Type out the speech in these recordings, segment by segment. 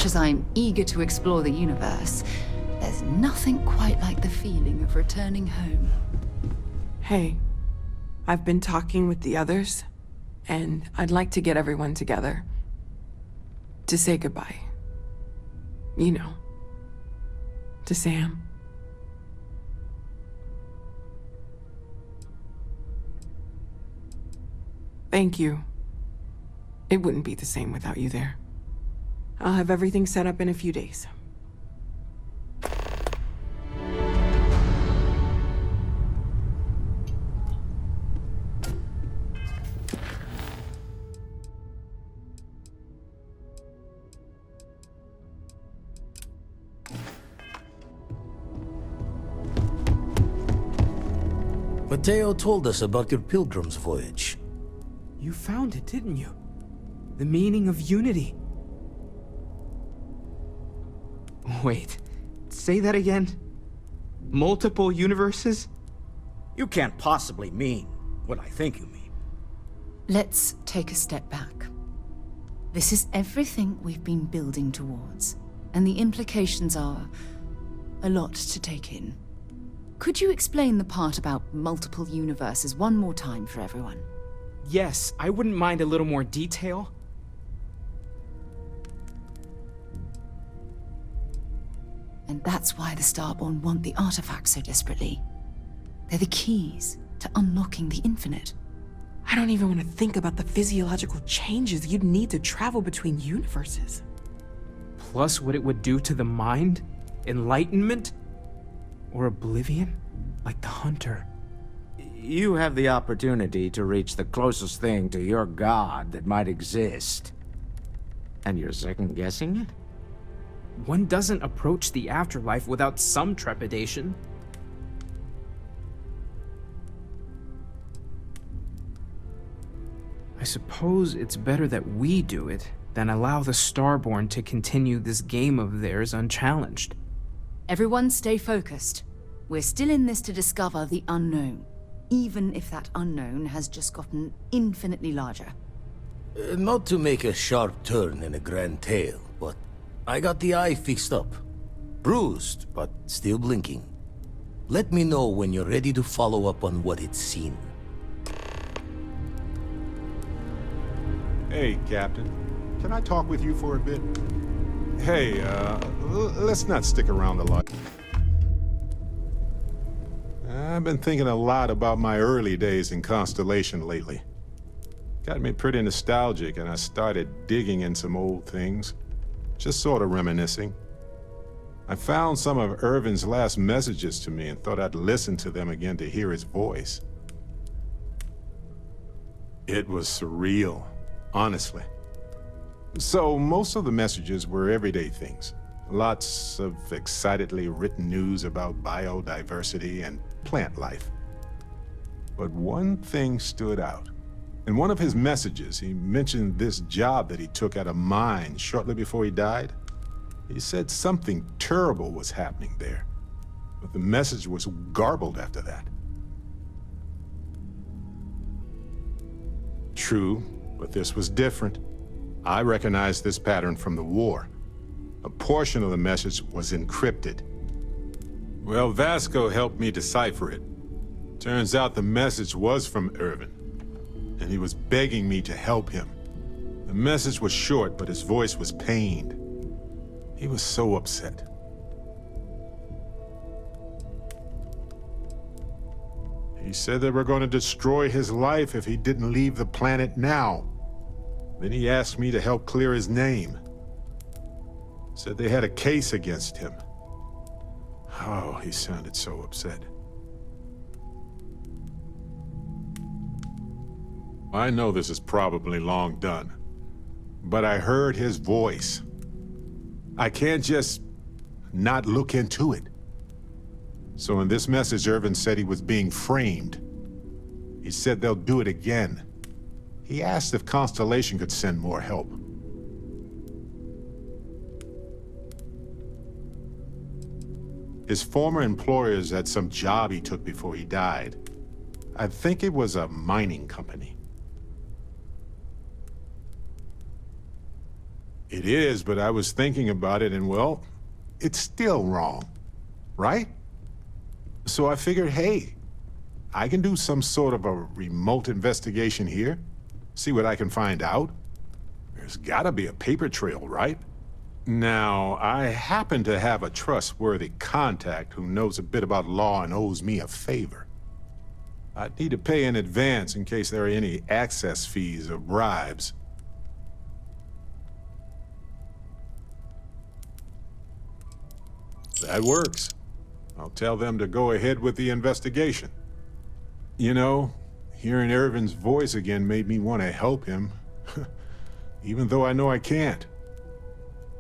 much as I'm eager to explore the universe, there's nothing quite like the feeling of returning home. Hey, I've been talking with the others, and I'd like to get everyone together. To say goodbye. You know. To Sam. Thank you. It wouldn't be the same without you there. I'll have everything set up in a few days. Mateo told us about your pilgrim's voyage. You found it, didn't you? The meaning of unity. Wait, say that again? Multiple universes? You can't possibly mean what I think you mean. Let's take a step back. This is everything we've been building towards, and the implications are a lot to take in. Could you explain the part about multiple universes one more time for everyone? Yes, I wouldn't mind a little more detail. And that's why the Starborn want the artifacts so desperately. They're the keys to unlocking the infinite. I don't even want to think about the physiological changes you'd need to travel between universes. Plus what it would do to the mind? Enlightenment? Or oblivion? Like the Hunter. You have the opportunity to reach the closest thing to your god that might exist. And you're second-guessing it? One doesn't approach the afterlife without some trepidation. I suppose it's better that we do it than allow the Starborn to continue this game of theirs unchallenged. Everyone stay focused. We're still in this to discover the unknown, even if that unknown has just gotten infinitely larger. Not to make a sharp turn in a grand tale, but I got the eye fixed up. Bruised, but still blinking. Let me know when you're ready to follow up on what it's seen. Hey, Captain. Can I talk with you for a bit? Hey, let's not stick around a lot. I've been thinking a lot about my early days in Constellation lately. Got me pretty nostalgic, and I started digging in some old things. Just sort of reminiscing. I found some of Irvin's last messages to me and thought I'd listen to them again to hear his voice. It was surreal, honestly. So most of the messages were everyday things. Lots of excitedly written news about biodiversity and plant life. But one thing stood out. In one of his messages, he mentioned this job that he took at a mine shortly before he died. He said something terrible was happening there, but the message was garbled after that. True, but this was different. I recognized this pattern from the war. A portion of the message was encrypted. Well, Vasco helped me decipher it. Turns out the message was from Irvin, and he was begging me to help him. The message was short, but his voice was pained. He was so upset. He said they were going to destroy his life if he didn't leave the planet now. Then he asked me to help clear his name. Said they had a case against him. Oh, he sounded so upset. I know this is probably long done, but I heard his voice. I can't just not look into it. So in this message, Irvin said he was being framed. He said they'll do it again. He asked if Constellation could send more help. His former employers had some job he took before he died. I think it was a mining company. It is, but I was thinking about it and, well, it's still wrong, right? So I figured, hey, I can do some sort of a remote investigation here, see what I can find out. There's gotta be a paper trail, right? Now, I happen to have a trustworthy contact who knows a bit about law and owes me a favor. I'd need to pay in advance in case there are any access fees or bribes. That works. I'll tell them to go ahead with the investigation. You know, hearing Irvin's voice again made me want to help him, even though I know I can't.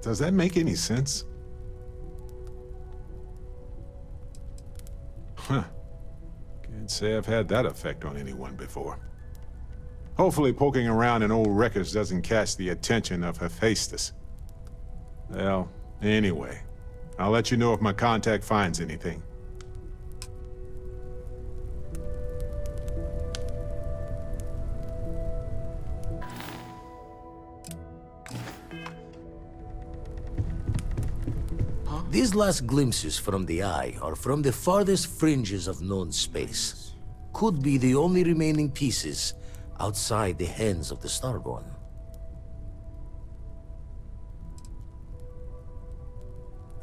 Does that make any sense? Huh. Can't say I've had that effect on anyone before. Hopefully poking around in old records doesn't catch the attention of Hephaestus. Well, anyway, I'll let you know if my contact finds anything. These last glimpses from the Eye are from the farthest fringes of known space. Could be the only remaining pieces outside the hands of the Starborn.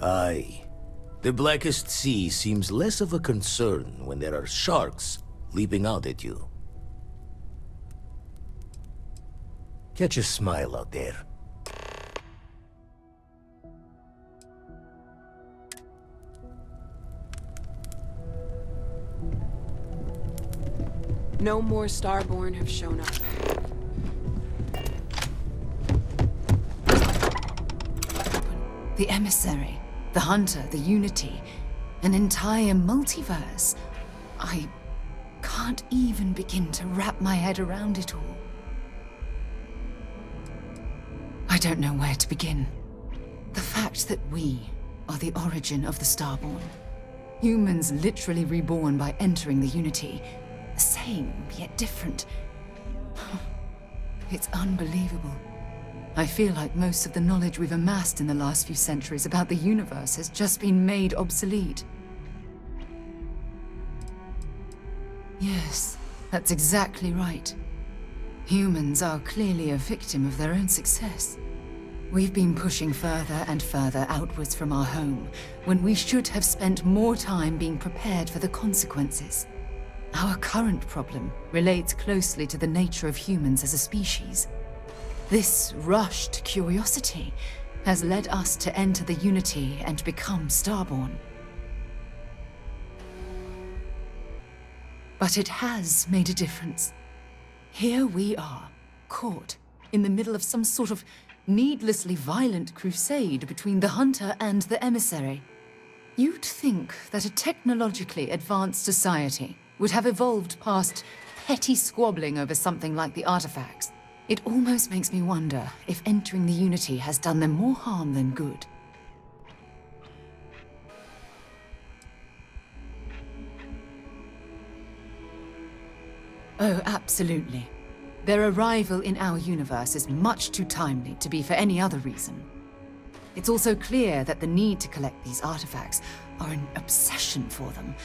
Aye. The Blackest Sea seems less of a concern when there are sharks leaping out at you. Catch a smile out there. No more Starborn have shown up. The Emissary, the Hunter, the Unity, an entire multiverse. I can't even begin to wrap my head around it all. I don't know where to begin. The fact that we are the origin of the Starborn. Humans literally reborn by entering the Unity. The same, yet different. It's unbelievable. I feel like most of the knowledge we've amassed in the last few centuries about the universe has just been made obsolete. Yes, that's exactly right. Humans are clearly a victim of their own success. We've been pushing further and further outwards from our home, when we should have spent more time being prepared for the consequences. Our current problem relates closely to the nature of humans as a species. This rushed curiosity has led us to enter the Unity and become Starborn. But it has made a difference. Here we are, caught in the middle of some sort of needlessly violent crusade between the Hunter and the Emissary. You'd think that a technologically advanced society would have evolved past petty squabbling over something like the artifacts. It almost makes me wonder if entering the Unity has done them more harm than good. Oh, absolutely. Their arrival in our universe is much too timely to be for any other reason. It's also clear that the need to collect these artifacts are an obsession for them,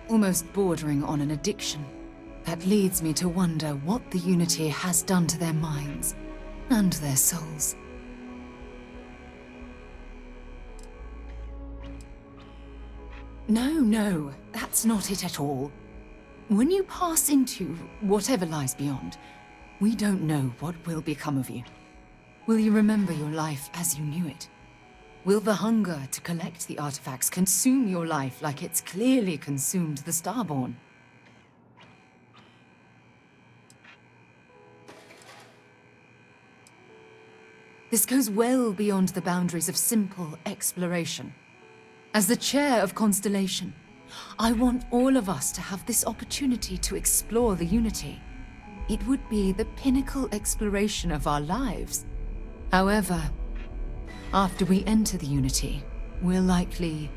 almost bordering on an addiction. That leads me to wonder what the Unity has done to their minds and their souls. No, that's not it at all. When you pass into whatever lies beyond, we don't know what will become of you. Will you remember your life as you knew it? Will the hunger to collect the artifacts consume your life like it's clearly consumed the Starborn? This goes well beyond the boundaries of simple exploration. As the chair of Constellation, I want all of us to have this opportunity to explore the Unity. It would be the pinnacle exploration of our lives. However, after we enter the Unity, we'll likely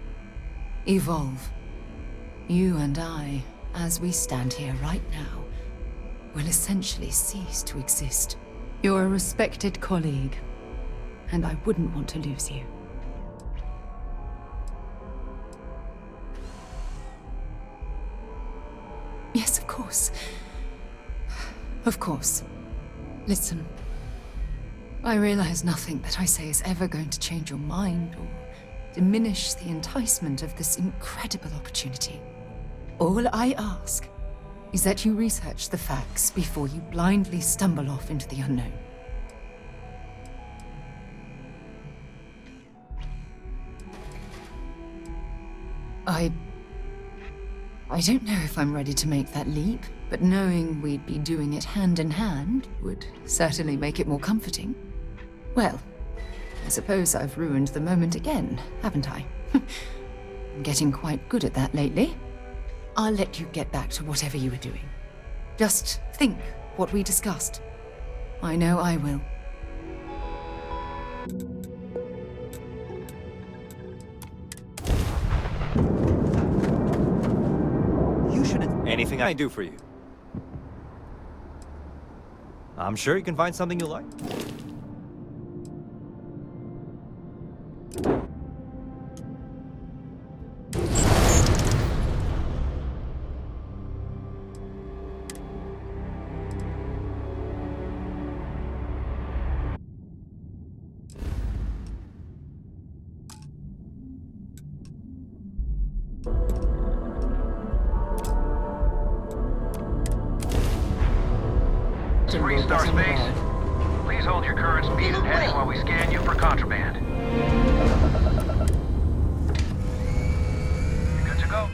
evolve. You and I, as we stand here right now, will essentially cease to exist. You're a respected colleague, and I wouldn't want to lose you. Yes, of course. Of course. Listen. I realize nothing that I say is ever going to change your mind or diminish the enticement of this incredible opportunity. All I ask is that you research the facts before you blindly stumble off into the unknown. I don't know if I'm ready to make that leap, but knowing we'd be doing it hand in hand would certainly make it more comforting. Well, I suppose I've ruined the moment again, haven't I? I'm getting quite good at that lately. I'll let you get back to whatever you were doing. Just think what we discussed. I know I will. You shouldn't. Anything I do for you. I'm sure you can find something you like. Green Star Space, please hold your current speed and heading while we scan you for contraband. You're good to go.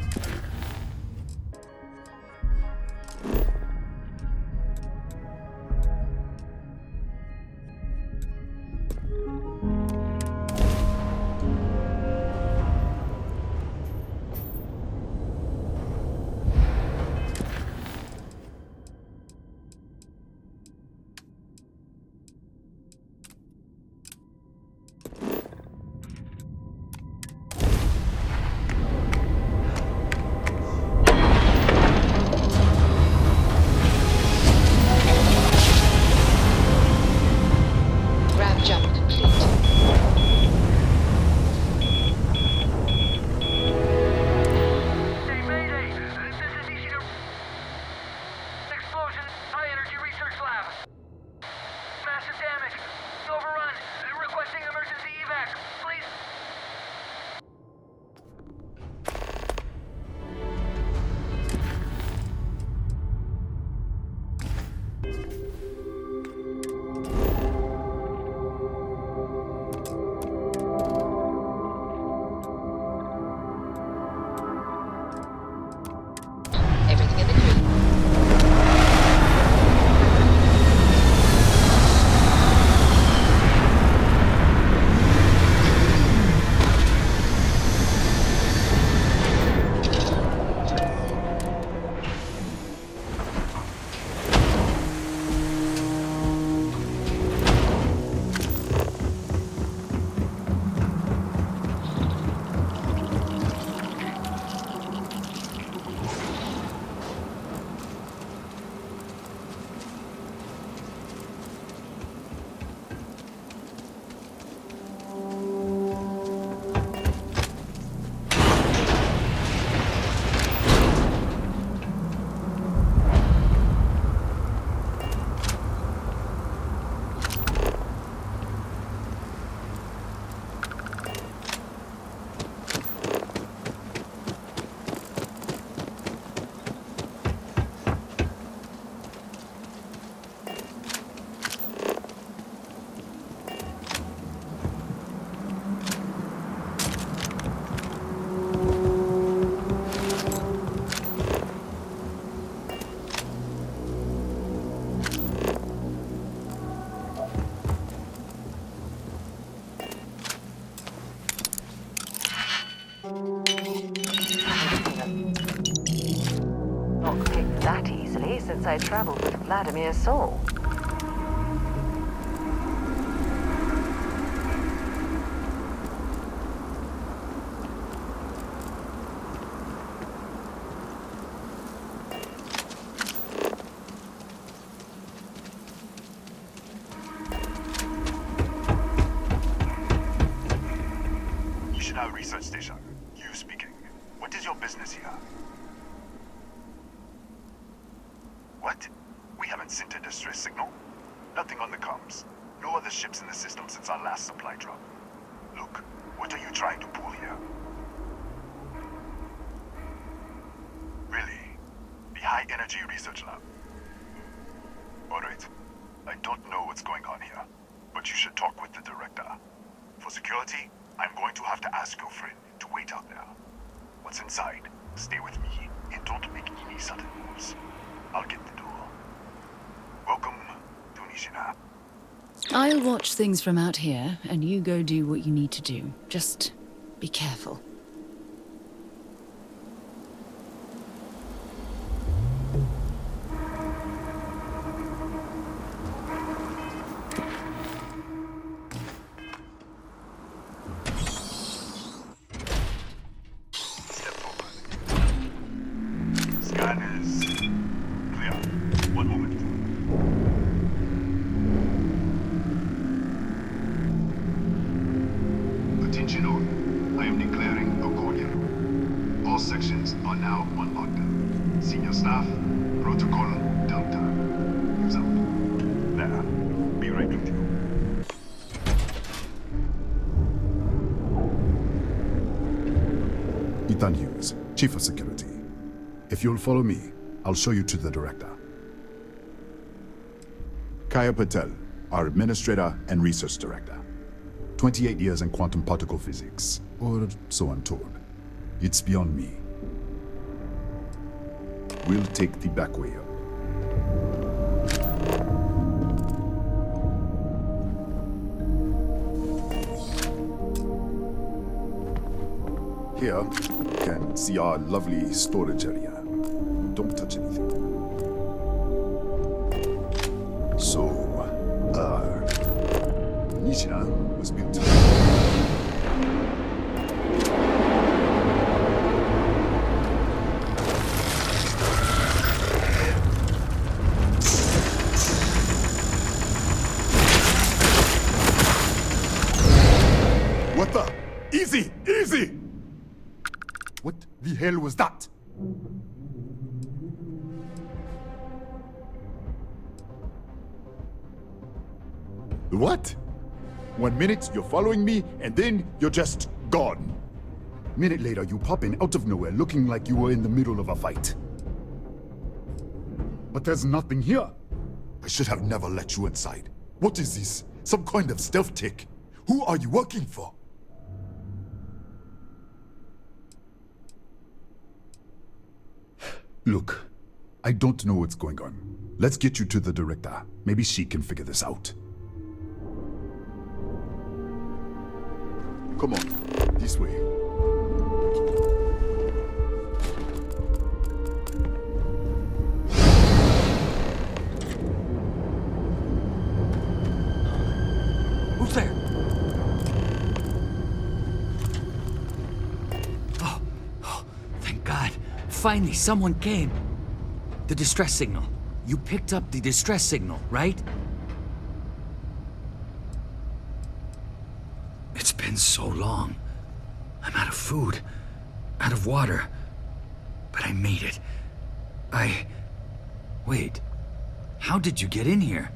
Not picked that easily since I traveled with Vladimir's soul. Nishina Research Station. You speaking. What is your business here? What? We haven't sent a distress signal? Nothing on the comms. No other ships in the system since our last supply drop. Look, what are you trying to pull here? Really? The High Energy Research Lab? Alright. I don't know what's going on here, but you should talk with the director. For security, I'm going to have to ask your friend to wait out there. What's inside, stay with me, and don't make any sudden moves. I'll get the door. Welcome to Nishina. I'll watch things from out here, and you go do what you need to do. Just be careful. Step forward. Scan is clear. One moment. Attention all. I am declaring a cordial. All sections are now on lockdown. Senior staff, protocol, Delta. Use out. There. Be right with you. Ethan Hughes, Chief of Security. If you'll follow me, I'll show you to the director. Kaya Patel, our Administrator and Research Director. 28 years in quantum particle physics, or so I'm told. It's beyond me. We'll take the back way up. Here, you can see our lovely storage area. Don't touch anything. So, Nishina was built. What the? Easy! Easy! What the hell was that? What? 1 minute you're following me, and then you're just gone. Minute later you pop in out of nowhere looking like you were in the middle of a fight. But there's nothing here. I should have never let you inside. What is this? Some kind of stealth tick? Who are you working for? Look, I don't know what's going on. Let's get you to the director. Maybe she can figure this out. Come on, this way. Who's there? Oh, thank God. Finally, someone came. The distress signal. You picked up the distress signal, right? It's been so long. I'm out of food, out of water. But I made it. Wait. How did you get in here?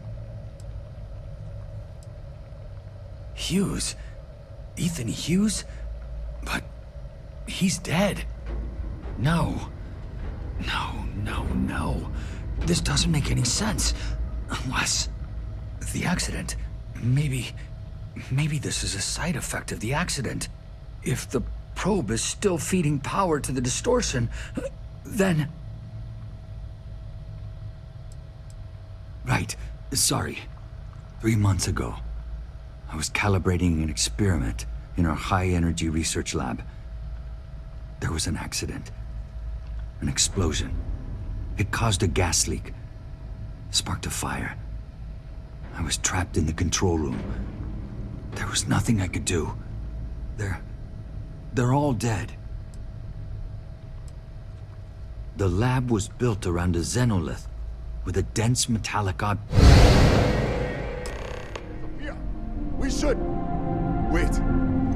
Hughes? Ethan Hughes? But he's dead. No. This doesn't make any sense. Unless... the accident. Maybe this is a side effect of the accident. If the probe is still feeding power to the distortion, then... Right. Sorry. 3 months ago, I was calibrating an experiment in our high-energy research lab. There was an accident. An explosion. It caused a gas leak. Sparked a fire. I was trapped in the control room. There was nothing I could do. They're all dead. The lab was built around a xenolith with a dense metallic Here, we should... Wait,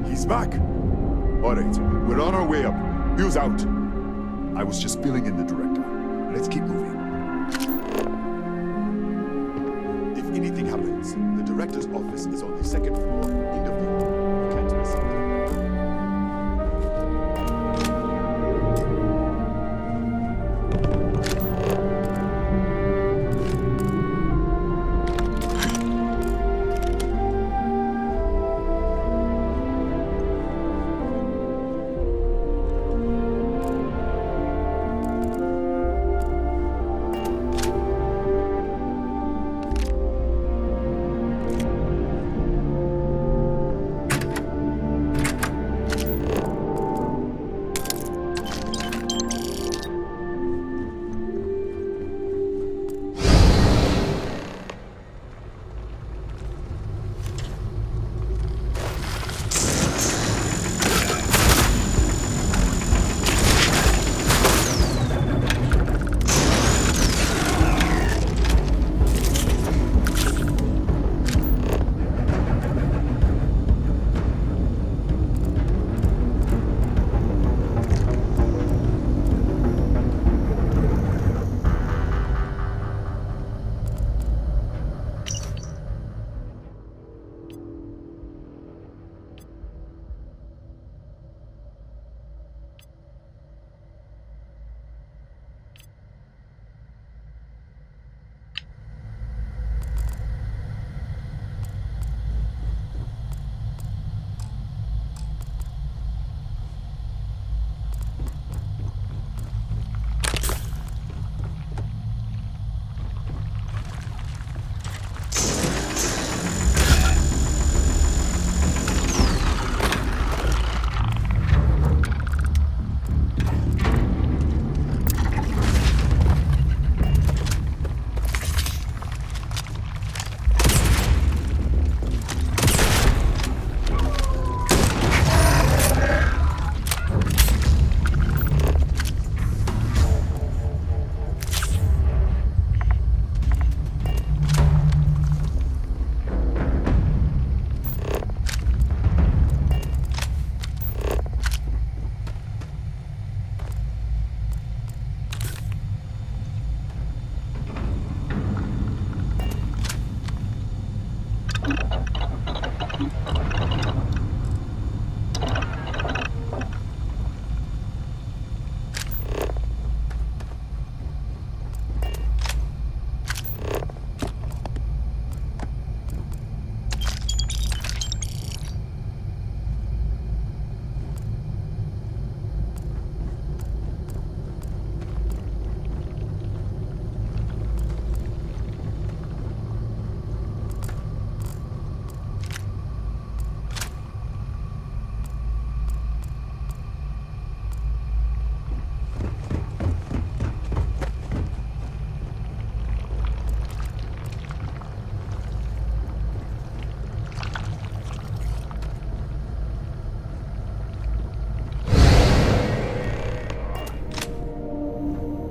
he's back. All right, we're on our way up. Wheels out. I was just filling in the director. Let's keep moving. If anything happens, the director's office is on the second floor, end of the hall. You can't miss it.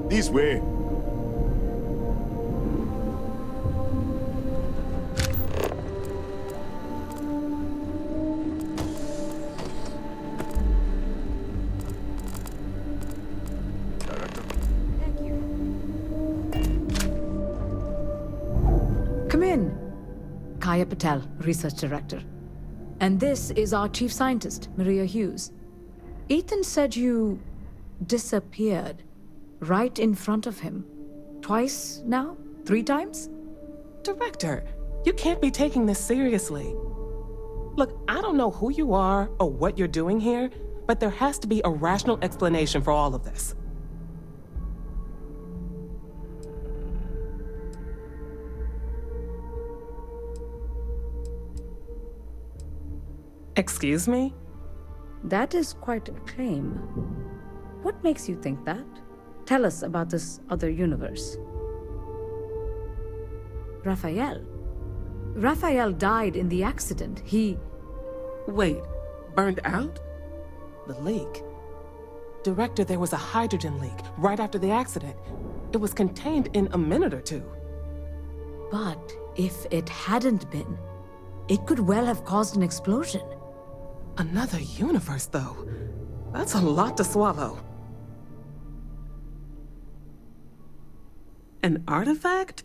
This way. Come in. Kaya Patel, Research Director. And this is our Chief Scientist, Maria Hughes. Ethan said you disappeared right in front of him. Twice now? 3 times? Director, you can't be taking this seriously. Look, I don't know who you are or what you're doing here, but there has to be a rational explanation for all of this. Excuse me? That is quite a claim. What makes you think that? Tell us about this other universe. Raphael. Raphael died in the accident. He... Wait, burned out? The leak. Director, there was a hydrogen leak right after the accident. It was contained in a minute or 2. But if it hadn't been, it could well have caused an explosion. Another universe, though. That's a lot to swallow. An artifact?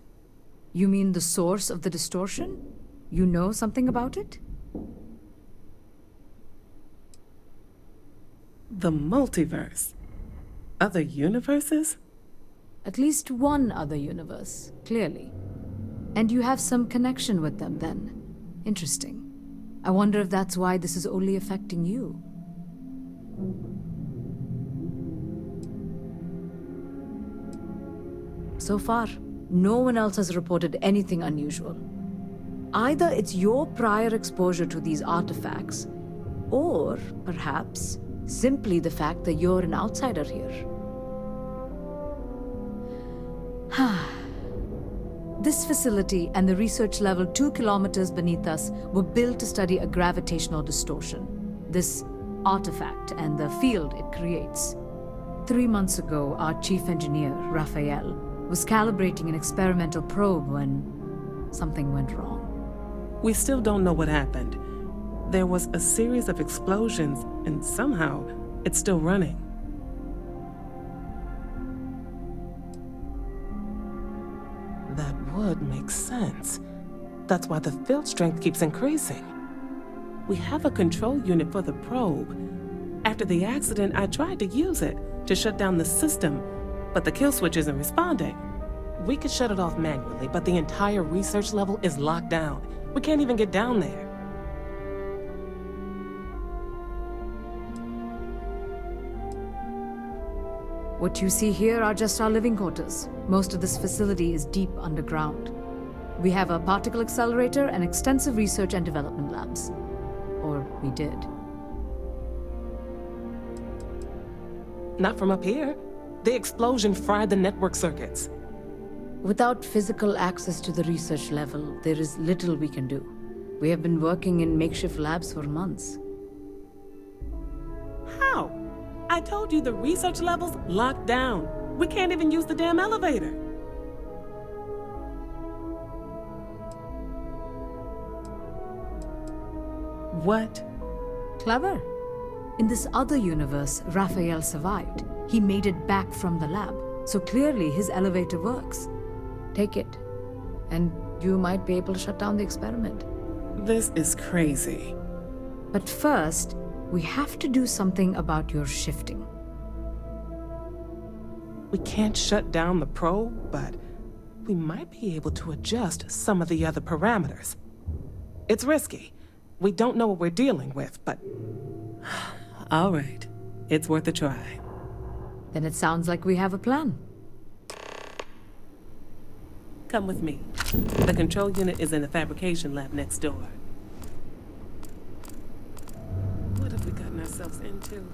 You mean the source of the distortion? You know something about it? The multiverse. Other universes? At least one other universe, clearly. And you have some connection with them, then. Interesting. I wonder if that's why this is only affecting you. So far, no one else has reported anything unusual. Either it's your prior exposure to these artifacts, or perhaps simply the fact that you're an outsider here. This facility and the research level 2 kilometers beneath us were built to study a gravitational distortion, this artifact and the field it creates. 3 months ago, our chief engineer, Raphael, was calibrating an experimental probe when something went wrong. We still don't know what happened. There was a series of explosions, and somehow it's still running. That would make sense. That's why the field strength keeps increasing. We have a control unit for the probe. After the accident, I tried to use it to shut down the system, but the kill switch isn't responding. We could shut it off manually, but the entire research level is locked down. We can't even get down there. What you see here are just our living quarters. Most of this facility is deep underground. We have a particle accelerator and extensive research and development labs. Or we did. Not from up here. The explosion fried the network circuits. Without physical access to the research level, there is little we can do. We have been working in makeshift labs for months. How? I told you the research level's locked down. We can't even use the damn elevator. What? Clever. In this other universe, Raphael survived. He made it back from the lab, so clearly his elevator works. Take it, and you might be able to shut down the experiment. This is crazy. But first, we have to do something about your shifting. We can't shut down the probe, but we might be able to adjust some of the other parameters. It's risky. We don't know what we're dealing with, but... All right. It's worth a try. Then it sounds like we have a plan. Come with me. The control unit is in the fabrication lab next door. What have we gotten ourselves into?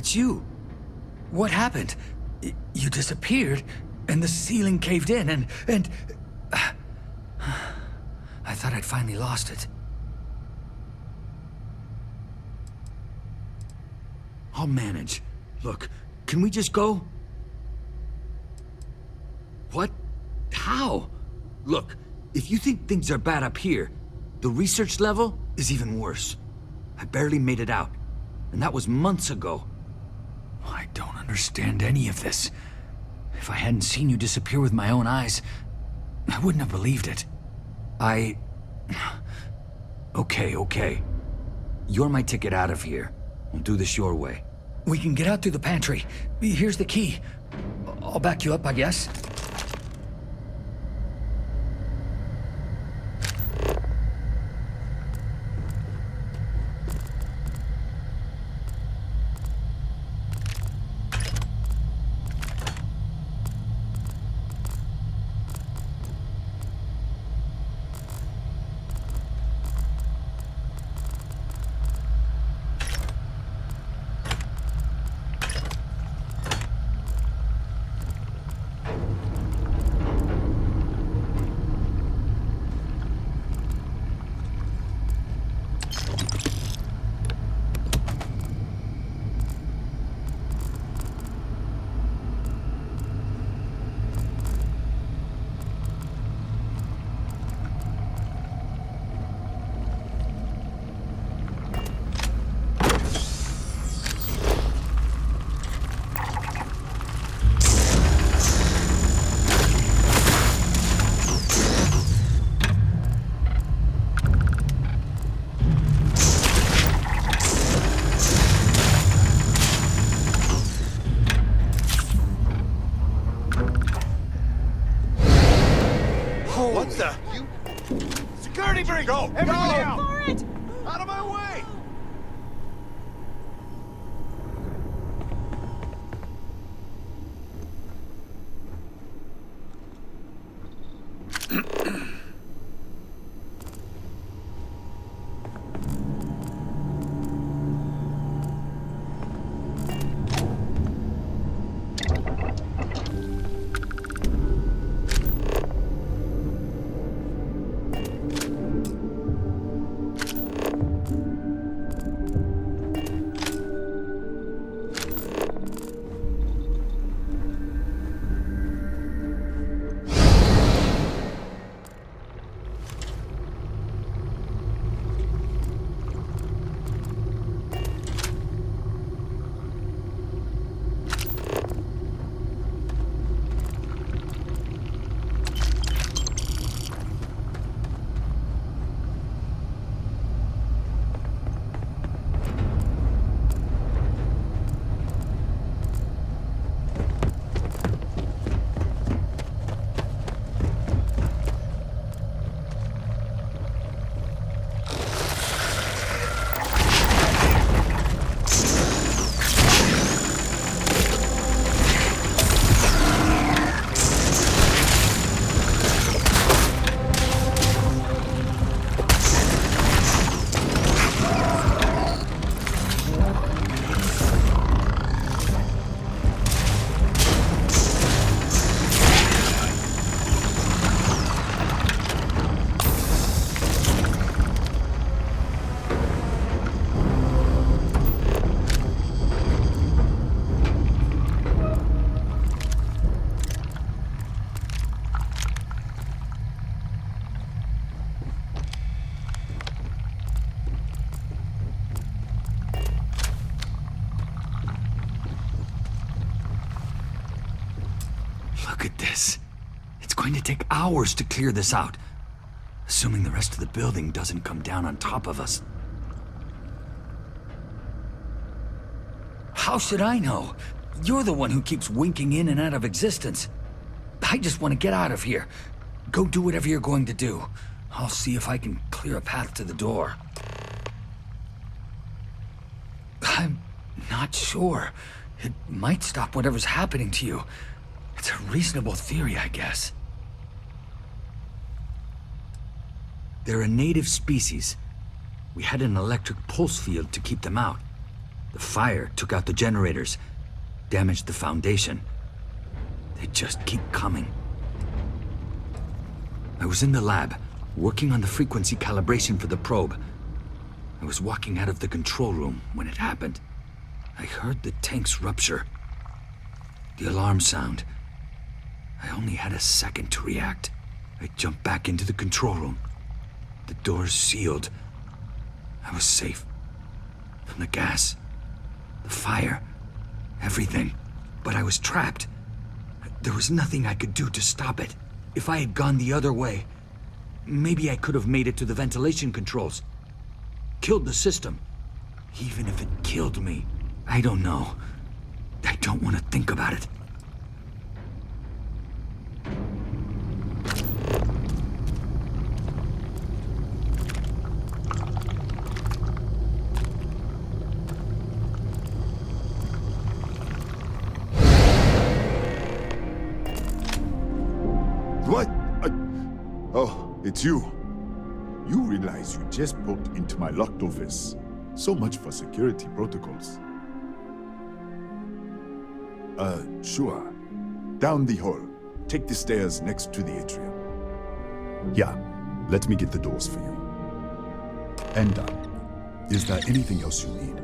It's you. What happened? You disappeared, and the ceiling caved in, and... I thought I'd finally lost it. I'll manage. Look, can we just go? What? How? Look, if you think things are bad up here, the research level is even worse. I barely made it out, and that was months ago. I don't understand any of this. If I hadn't seen you disappear with my own eyes, I wouldn't have believed it. Okay. You're my ticket out of here. We'll do this your way. We can get out through the pantry. Here's the key. I'll back you up, I guess. Security breach! Go! Everybody out! For it! Out of my way! Look at this. It's going to take hours to clear this out. Assuming the rest of the building doesn't come down on top of us. How should I know? You're the one who keeps winking in and out of existence. I just want to get out of here. Go do whatever you're going to do. I'll see if I can clear a path to the door. I'm not sure. It might stop whatever's happening to you. It's a reasonable theory, I guess. They're a native species. We had an electric pulse field to keep them out. The fire took out the generators, damaged the foundation. They just keep coming. I was in the lab, working on the frequency calibration for the probe. I was walking out of the control room when it happened. I heard the tanks rupture. The alarm sound. I only had a second to react. I jumped back into the control room. The doors sealed. I was safe. From the gas, the fire, everything. But I was trapped. There was nothing I could do to stop it. If I had gone the other way, maybe I could have made it to the ventilation controls. Killed the system. Even if it killed me, I don't know. I don't want to think about it. What? Oh, it's you. You realize you just poked into my locked office. So much for security protocols. Sure. Down the hall. Take the stairs next to the atrium. Yeah, let me get the doors for you. And, is there anything else you need?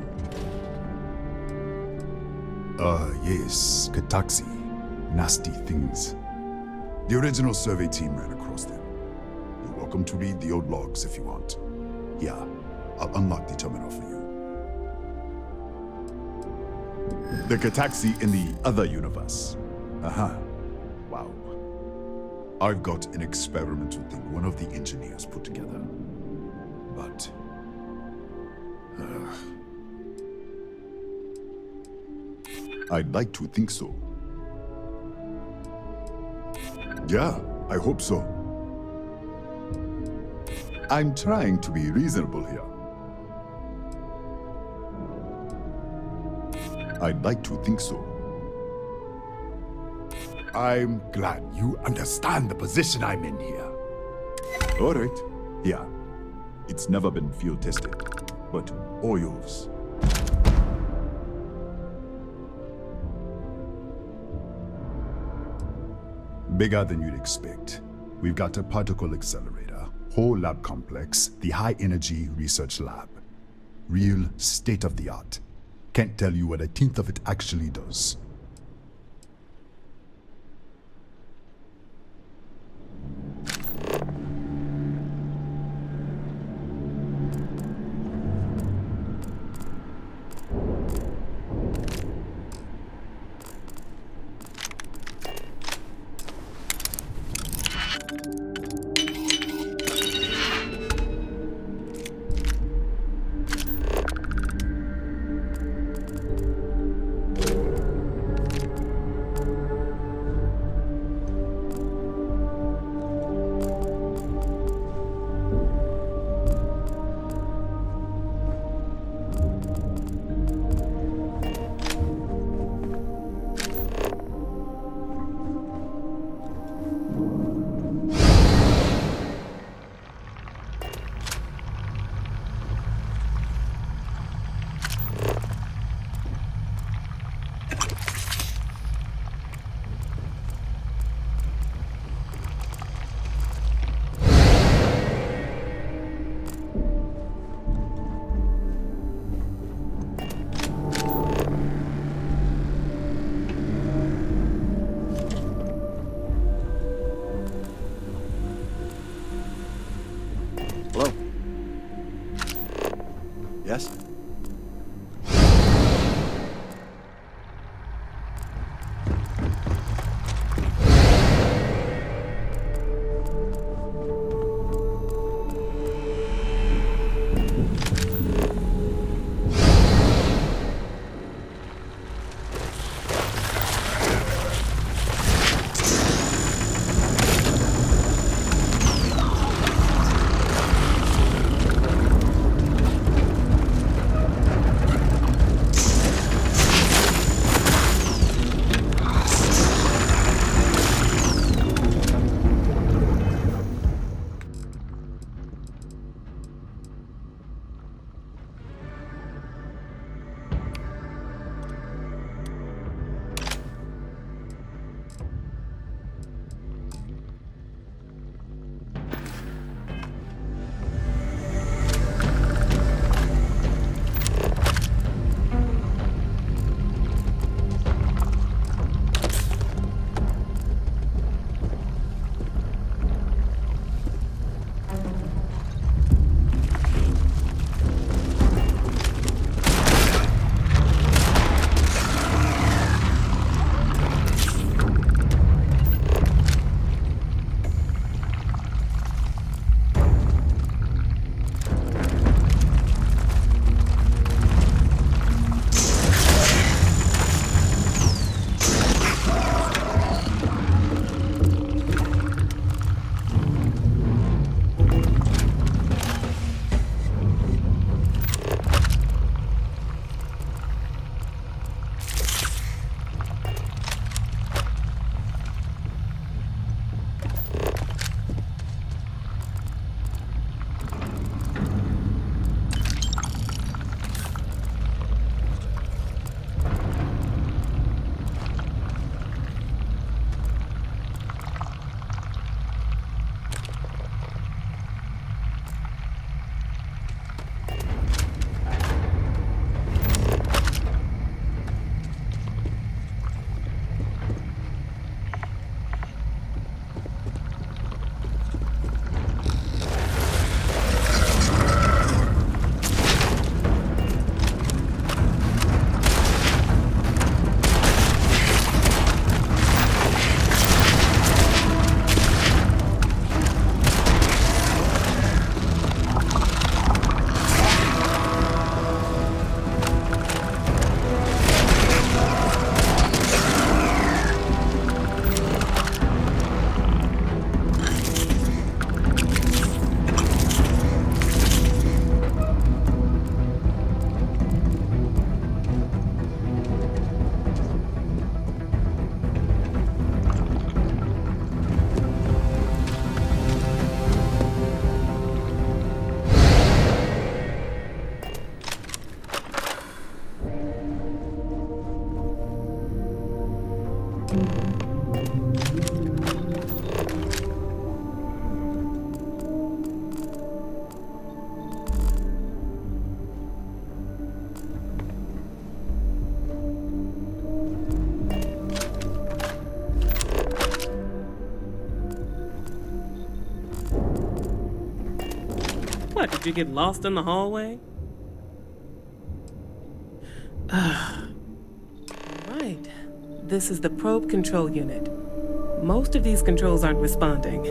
Yes, Kataxi. Nasty things. The original survey team ran across them. You're welcome to read the old logs if you want. Yeah, I'll unlock the terminal for you. The Kataxi in the other universe. Wow. I've got an experimental thing one of the engineers put together. But... I'd like to think so. Yeah, I hope so. I'm trying to be reasonable here. I'd like to think so. I'm glad you understand the position I'm in here. All right. Yeah. It's never been field tested, but all yours. Bigger than you'd expect. We've got a particle accelerator, whole lab complex, the high energy research lab. Real state of the art. Can't tell you what a tenth of it actually does. Did you get lost in the hallway? Right. This is the probe control unit. Most of these controls aren't responding.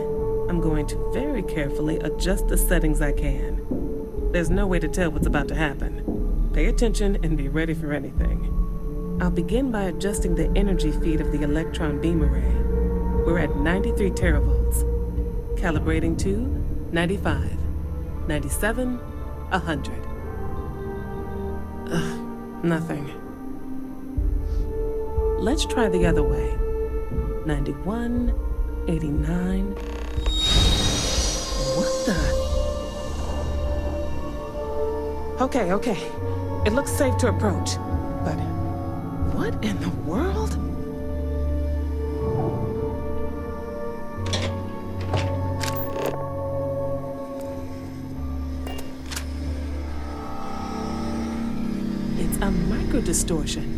I'm going to very carefully adjust the settings I can. There's no way to tell what's about to happen. Pay attention and be ready for anything. I'll begin by adjusting the energy feed of the electron beam array. We're at 93 teravolts. Calibrating to 95, 97, 100. Nothing. Let's try the other way. 91, 89. What the? Okay. It looks safe to approach. But what in the world? It's a microdistortion.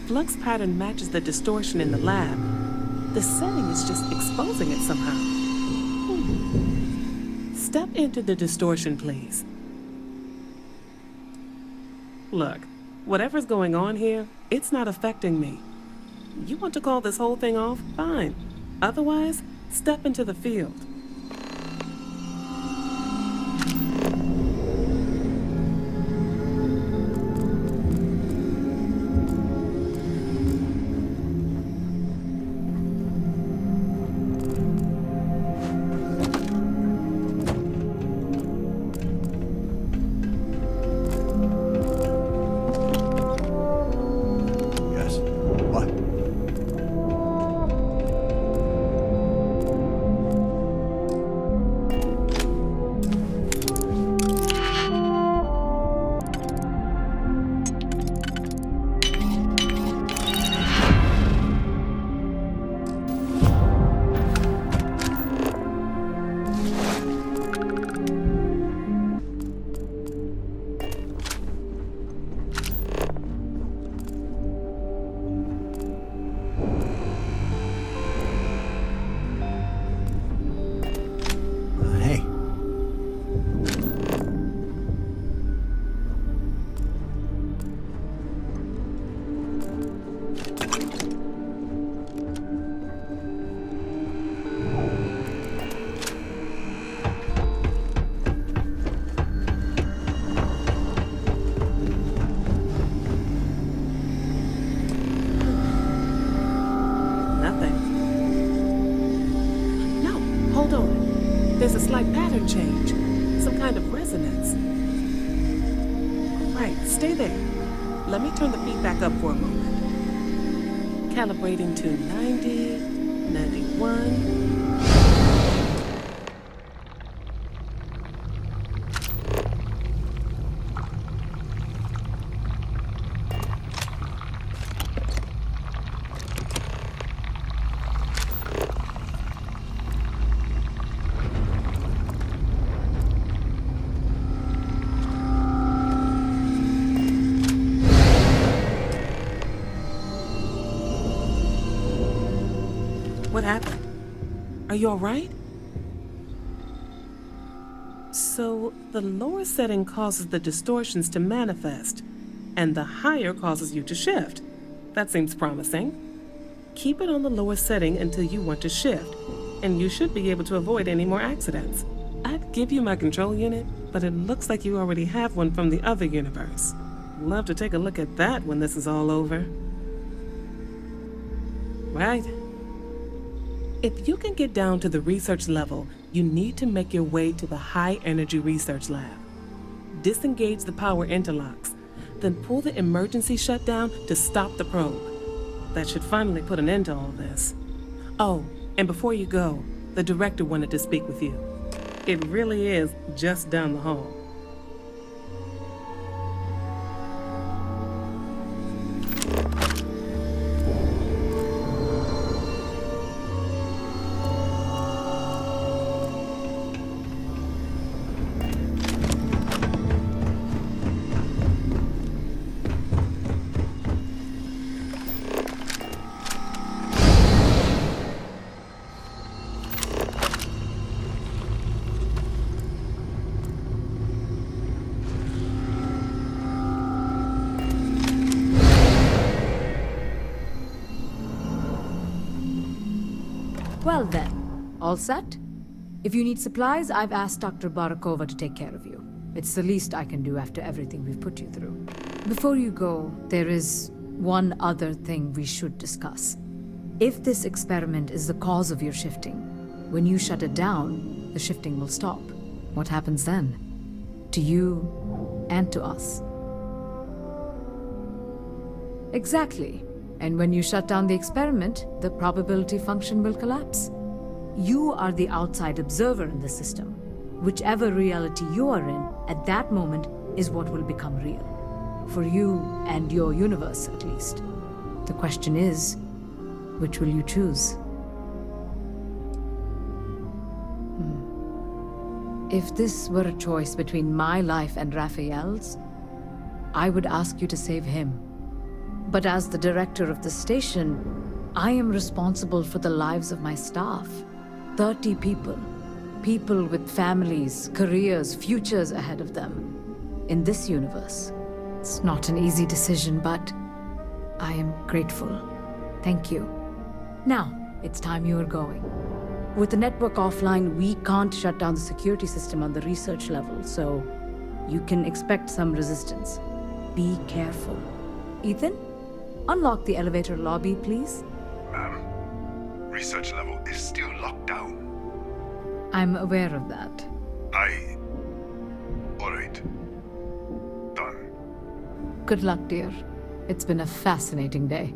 Flux pattern matches the distortion in the lab. The setting is just exposing it somehow. Step into the distortion, please. Look, whatever's going on here, it's not affecting me. You want to call this whole thing off? Fine. Otherwise, step into the field. There's a slight pattern change, some kind of resonance. Right, stay there. Let me turn the feedback up for a moment. Calibrating to 90, 91. What happened? Are you all right? So, the lower setting causes the distortions to manifest, and the higher causes you to shift. That seems promising. Keep it on the lower setting until you want to shift, and you should be able to avoid any more accidents. I'd give you my control unit, but it looks like you already have one from the other universe. Love to take a look at that when this is all over. Right. If you can get down to the research level, you need to make your way to the high-energy research lab. Disengage the power interlocks, then pull the emergency shutdown to stop the probe. That should finally put an end to all this. Oh, and before you go, the director wanted to speak with you. It really is just down the hall. Well then, all set? If you need supplies, I've asked Dr. Barakova to take care of you. It's the least I can do after everything we've put you through. Before you go, there is one other thing we should discuss. If this experiment is the cause of your shifting, when you shut it down, the shifting will stop. What happens then? To you and to us. Exactly. And when you shut down the experiment, the probability function will collapse. You are the outside observer in the system. Whichever reality you are in, at that moment, is what will become real. For you and your universe, at least. The question is, which will you choose? If this were a choice between my life and Raphael's, I would ask you to save him. But as the director of the station, I am responsible for the lives of my staff. 30 people. People with families, careers, futures ahead of them. In this universe. It's not an easy decision, but I am grateful. Thank you. Now, it's time you are going. With the network offline, we can't shut down the security system on the research level, so you can expect some resistance. Be careful. Ethan, unlock the elevator lobby, please. Ma'am, research level is still locked down. I'm aware of that. All right. Done. Good luck, dear. It's been a fascinating day.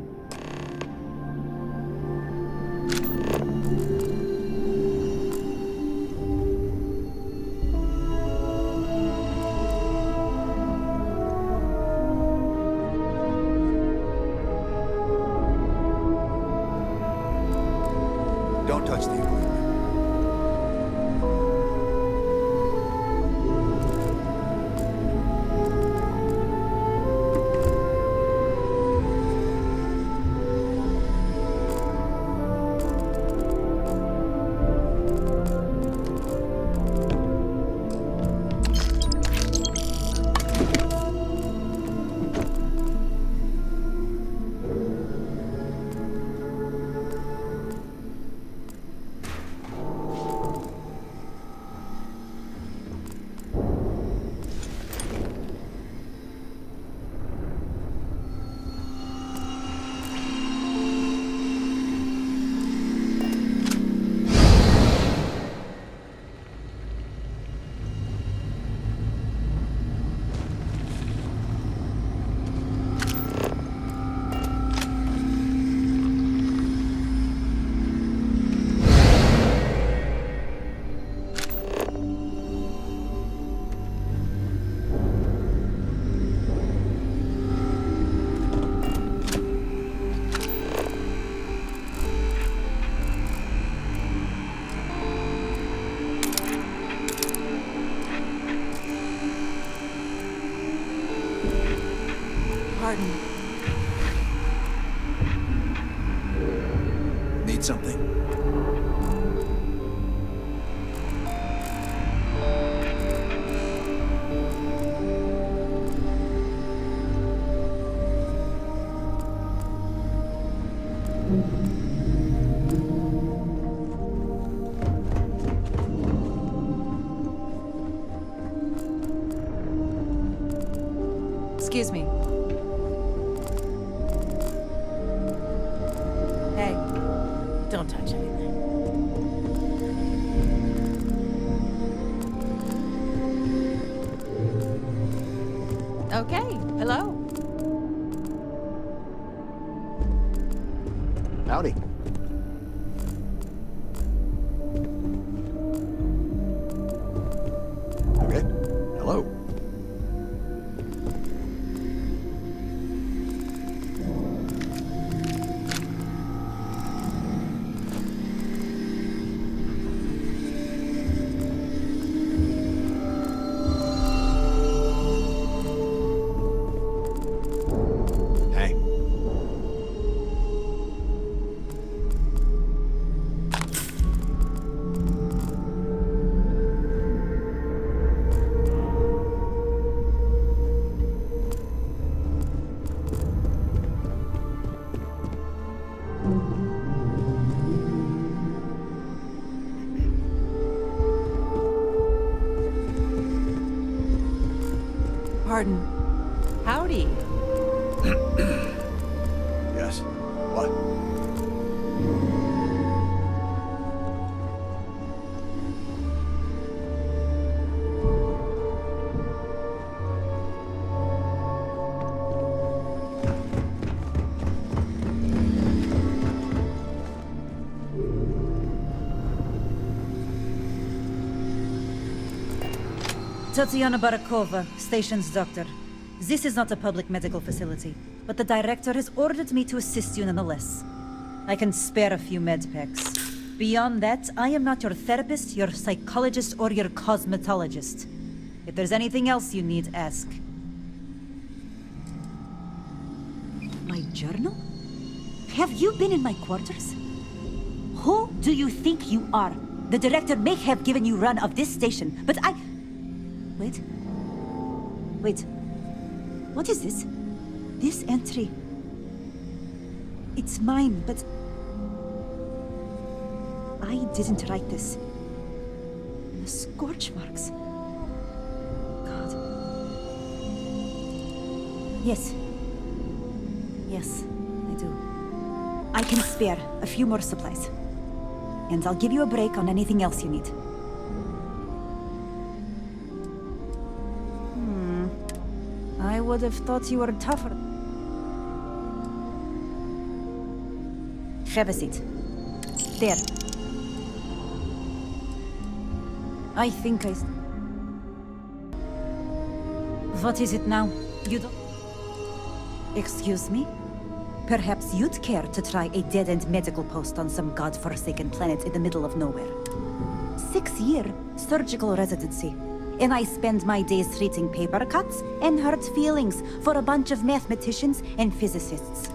Don't touch the equipment. Pardon. Need something? Excuse me. Hey, don't touch anything. Okay, hello. Howdy. Okay. Hello. Harden. Howdy. Yes. What? Tatiana Barakova, station's doctor. This is not a public medical facility, but the director has ordered me to assist you nonetheless. I can spare a few med packs. Beyond that, I am not your therapist, your psychologist, or your cosmetologist. If there's anything else you need, ask. My journal? Have you been in my quarters? Who do you think you are? The director may have given you run of this station, but I... Wait. What is this? This entry... It's mine, but... I didn't write this. The scorch marks. God. Yes. Yes, I do. I can spare a few more supplies. And I'll give you a break on anything else you need. I would have thought you were tougher. Have a seat. There. I think I... What is it now? You don't... Excuse me? Perhaps you'd care to try a dead-end medical post on some god-forsaken planet in the middle of nowhere. 6-year surgical residency. And I spend my days treating paper cuts and hurt feelings for a bunch of mathematicians and physicists.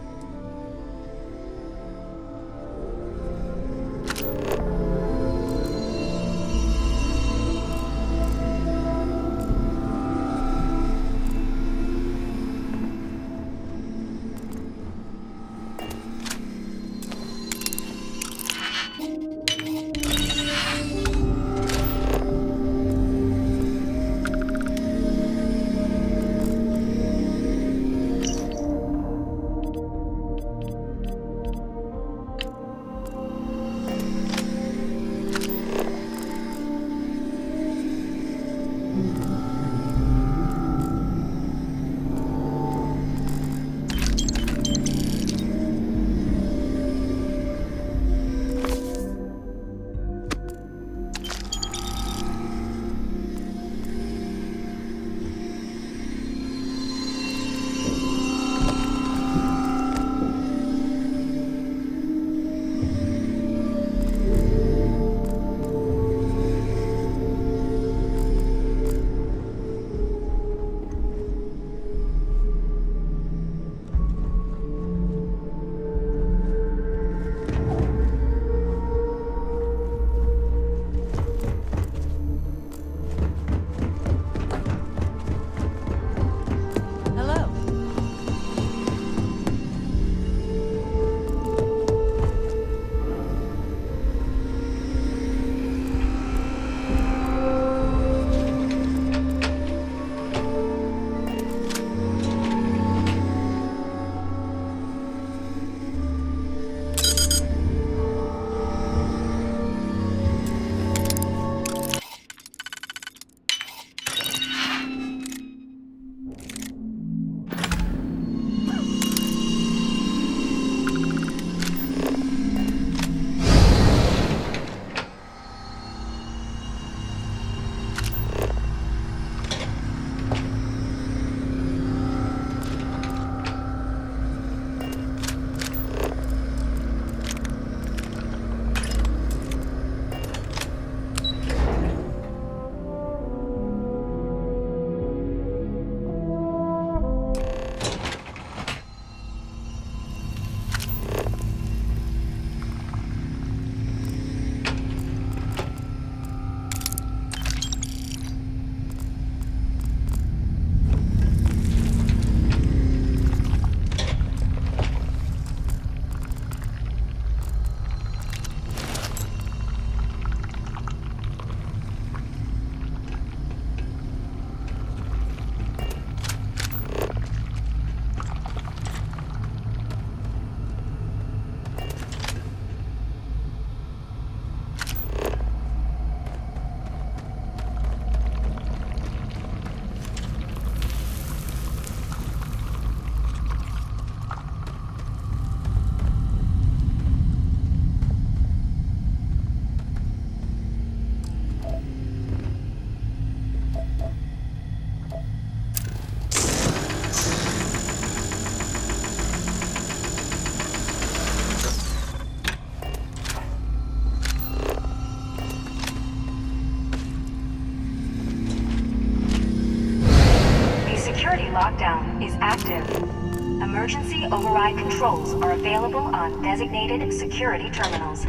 Emergency override controls are available on designated security terminals.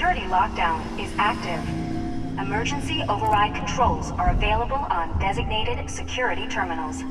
security lockdown is active. Emergency override controls are available on designated security terminals.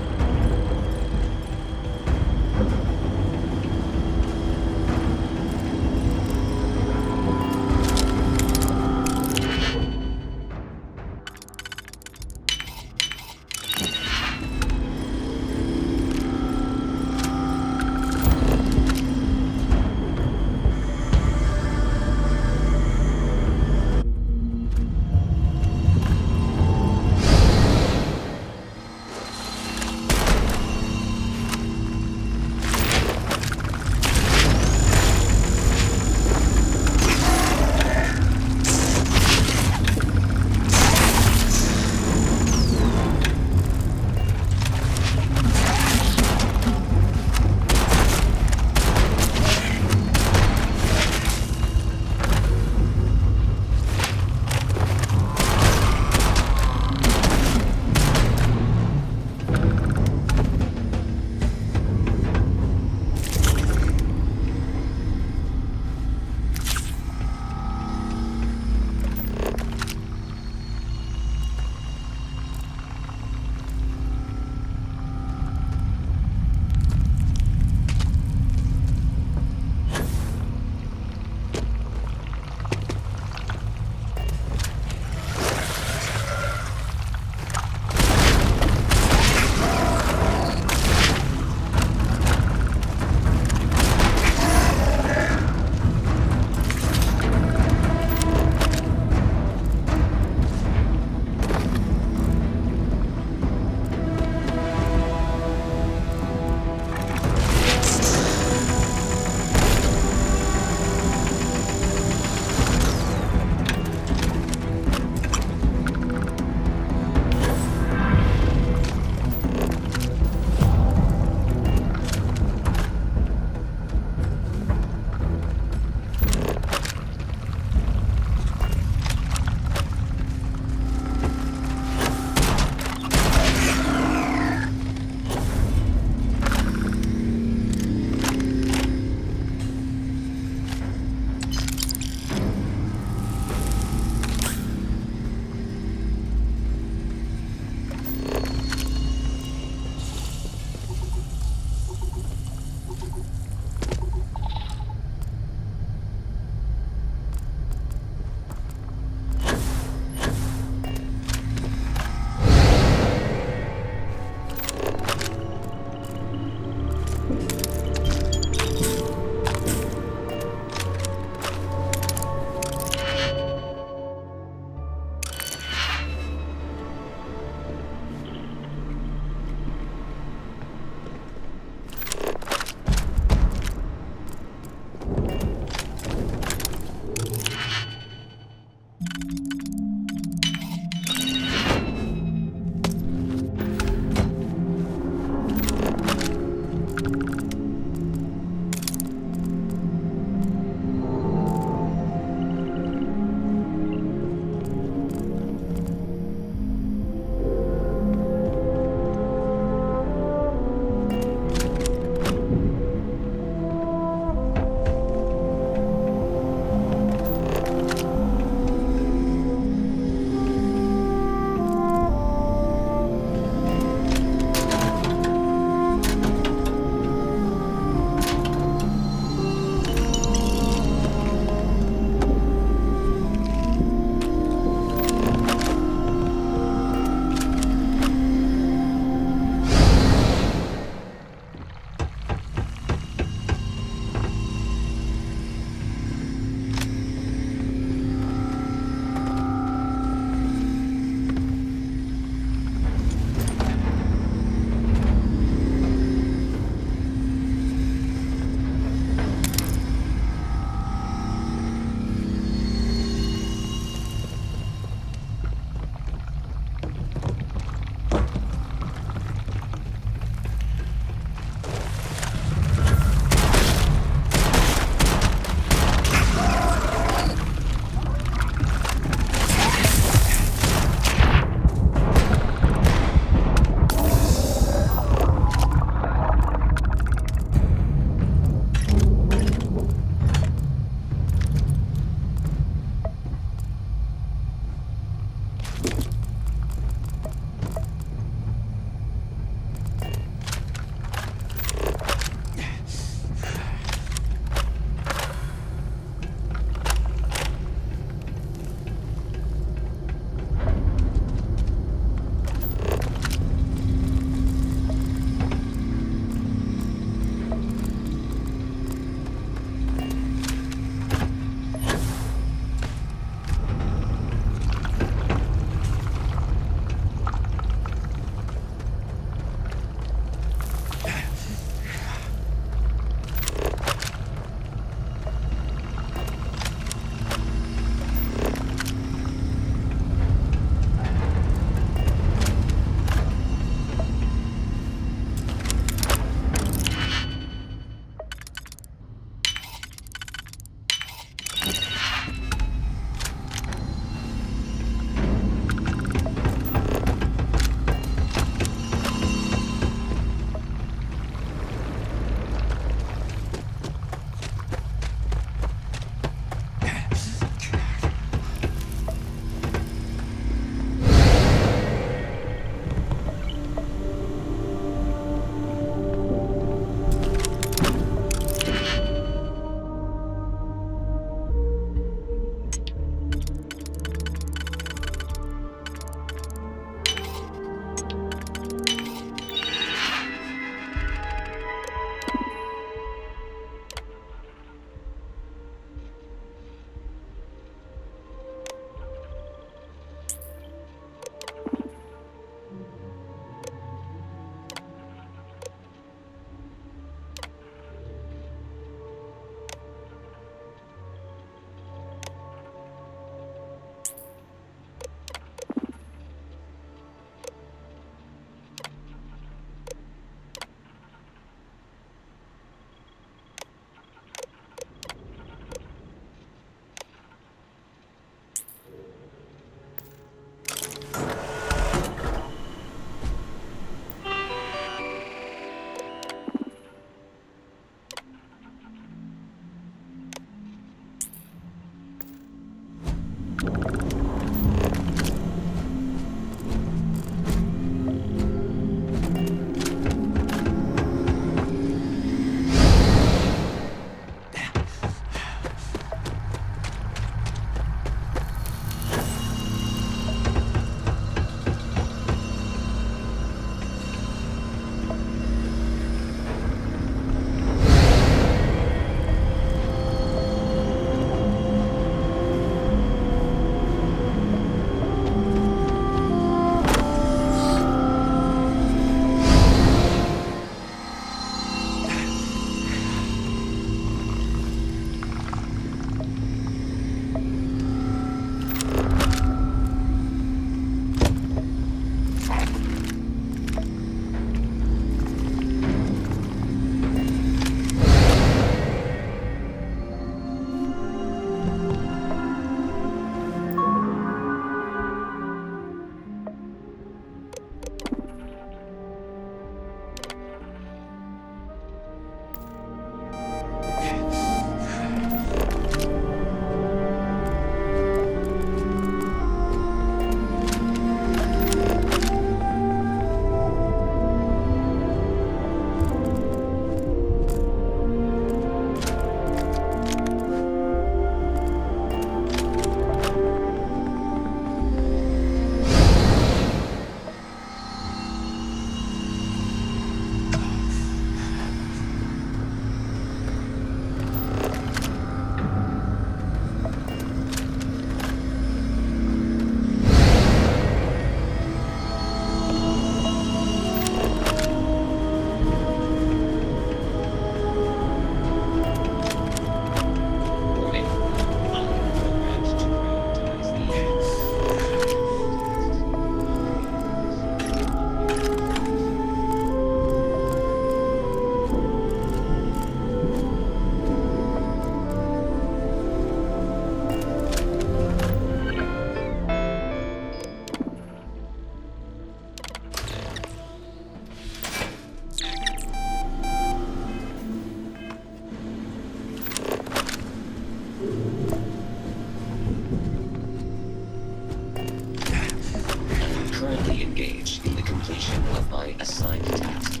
engage in the completion of my assigned task.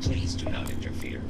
Please do not interfere.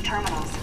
security terminals.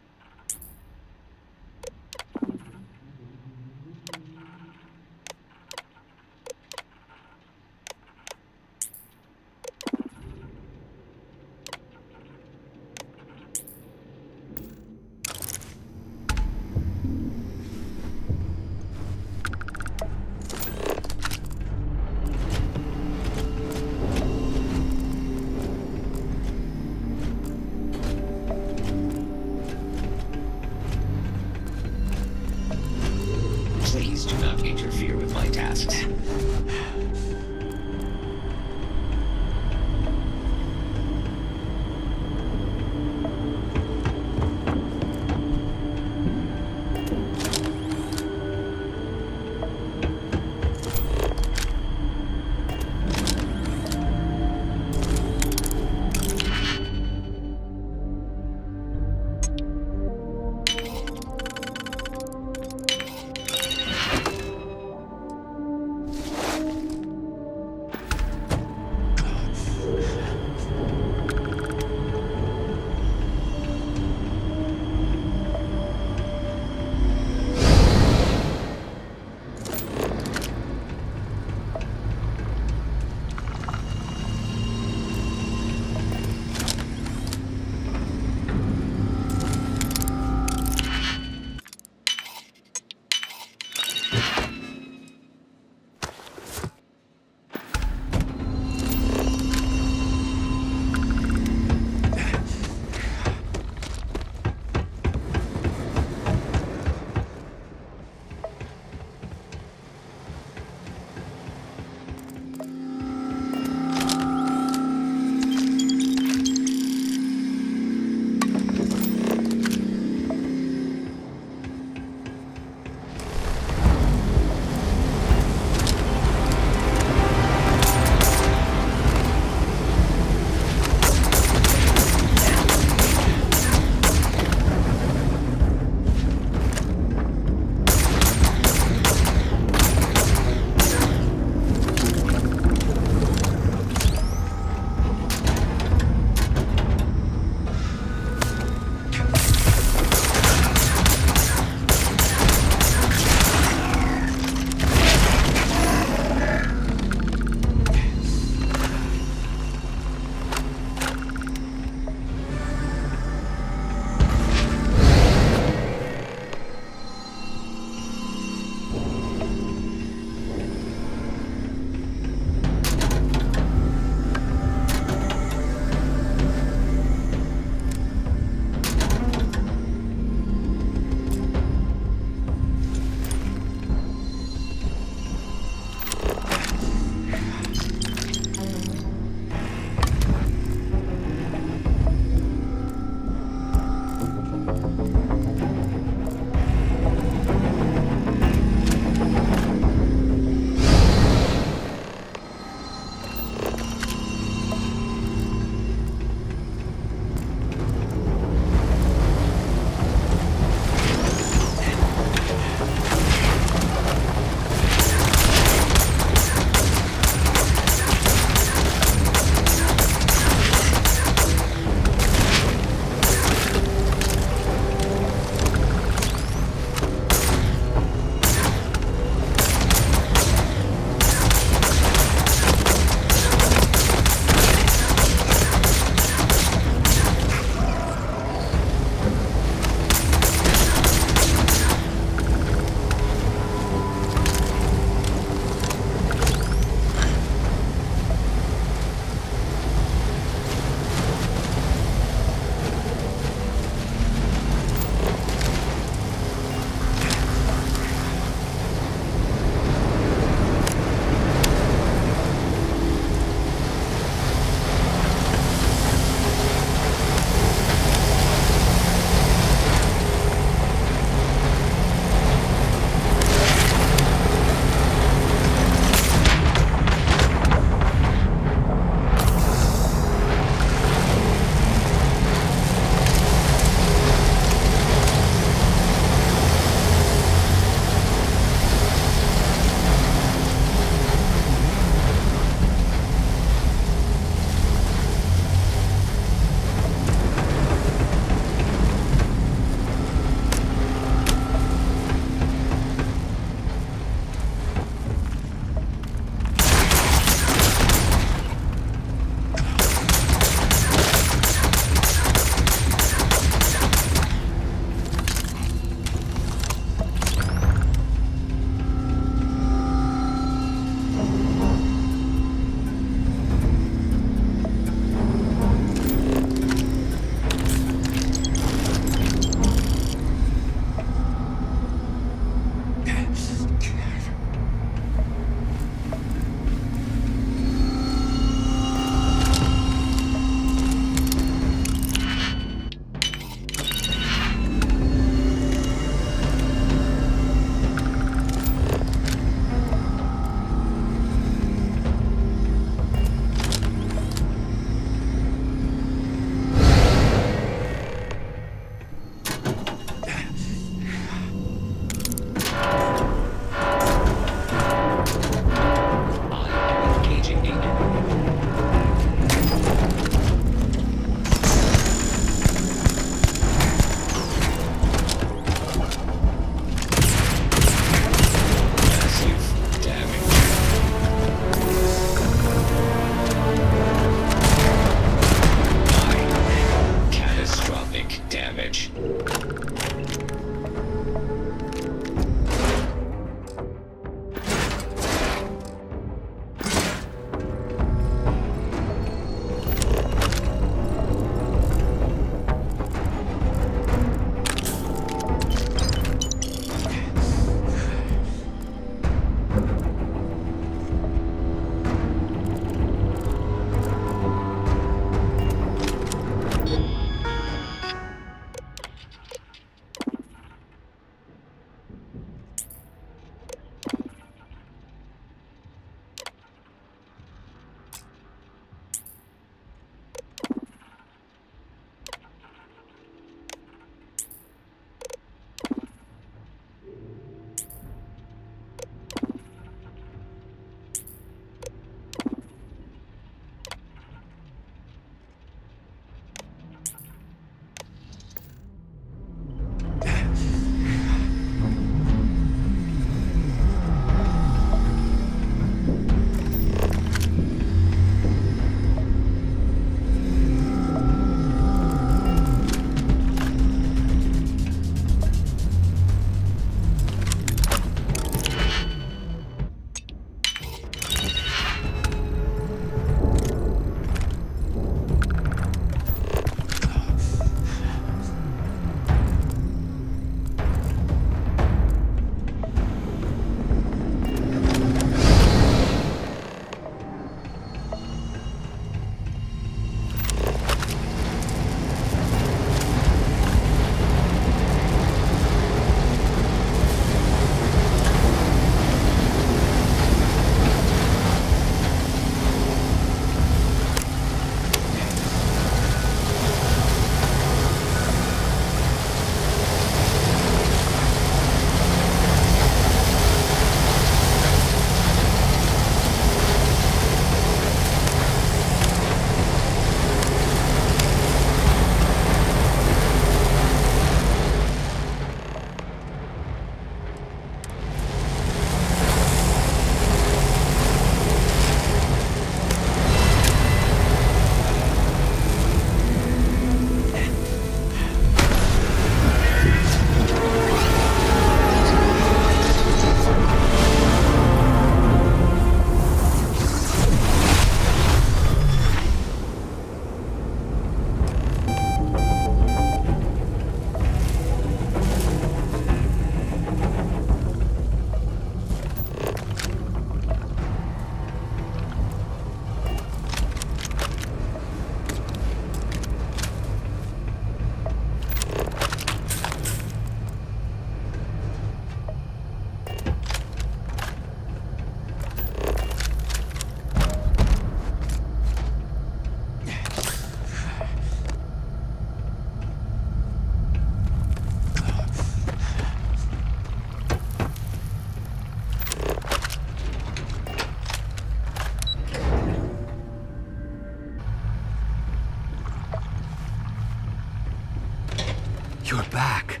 You're back.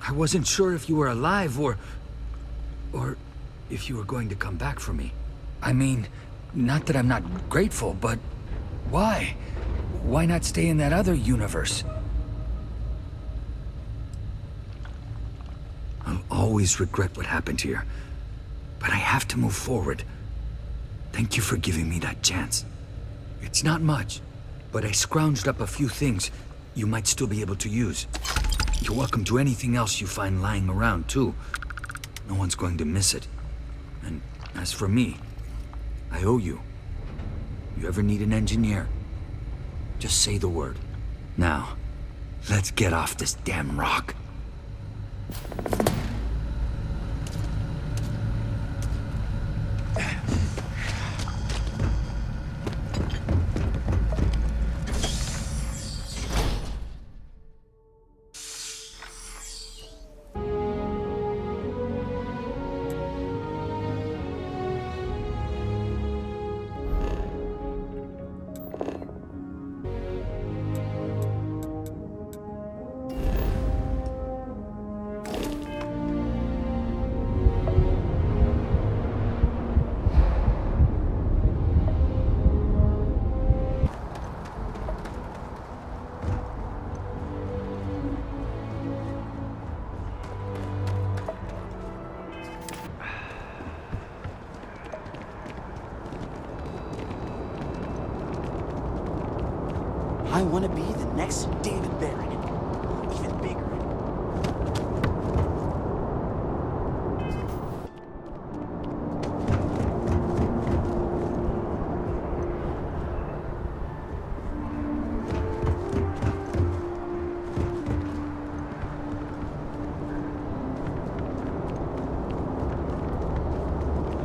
I wasn't sure if you were alive or if you were going to come back for me. I mean, not that I'm not grateful, but why? Why not stay in that other universe? I'll always regret what happened here, but I have to move forward. Thank you for giving me that chance. It's not much, but I scrounged up a few things you might still be able to use. You're welcome to anything else you find lying around, too. No one's going to miss it. And as for me, I owe you. You ever need an engineer, just say the word. Now, let's get off this damn rock. I want to be the next David Barron. Even bigger.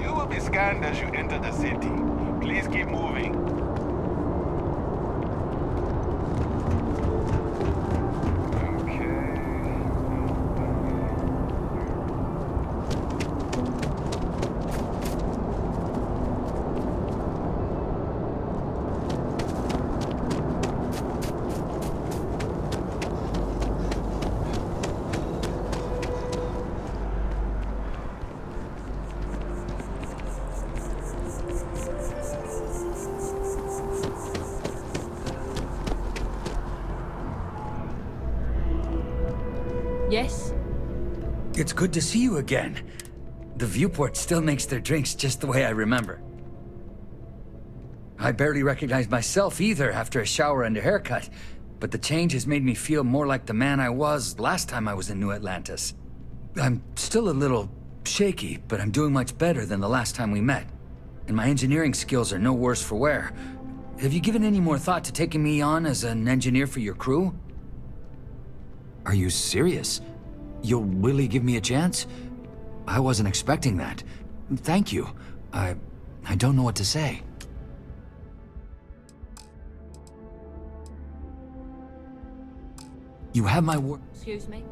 You will be scanned as you enter the city. Please keep moving. Yes? It's good to see you again. The viewport still makes their drinks just the way I remember. I barely recognize myself either after a shower and a haircut, but the change has made me feel more like the man I was last time I was in New Atlantis. I'm still a little shaky, but I'm doing much better than the last time we met. And my engineering skills are no worse for wear. Have you given any more thought to taking me on as an engineer for your crew? Are you serious? You'll really give me a chance? I wasn't expecting that. Thank you. I don't know what to say. You have my word. Excuse me?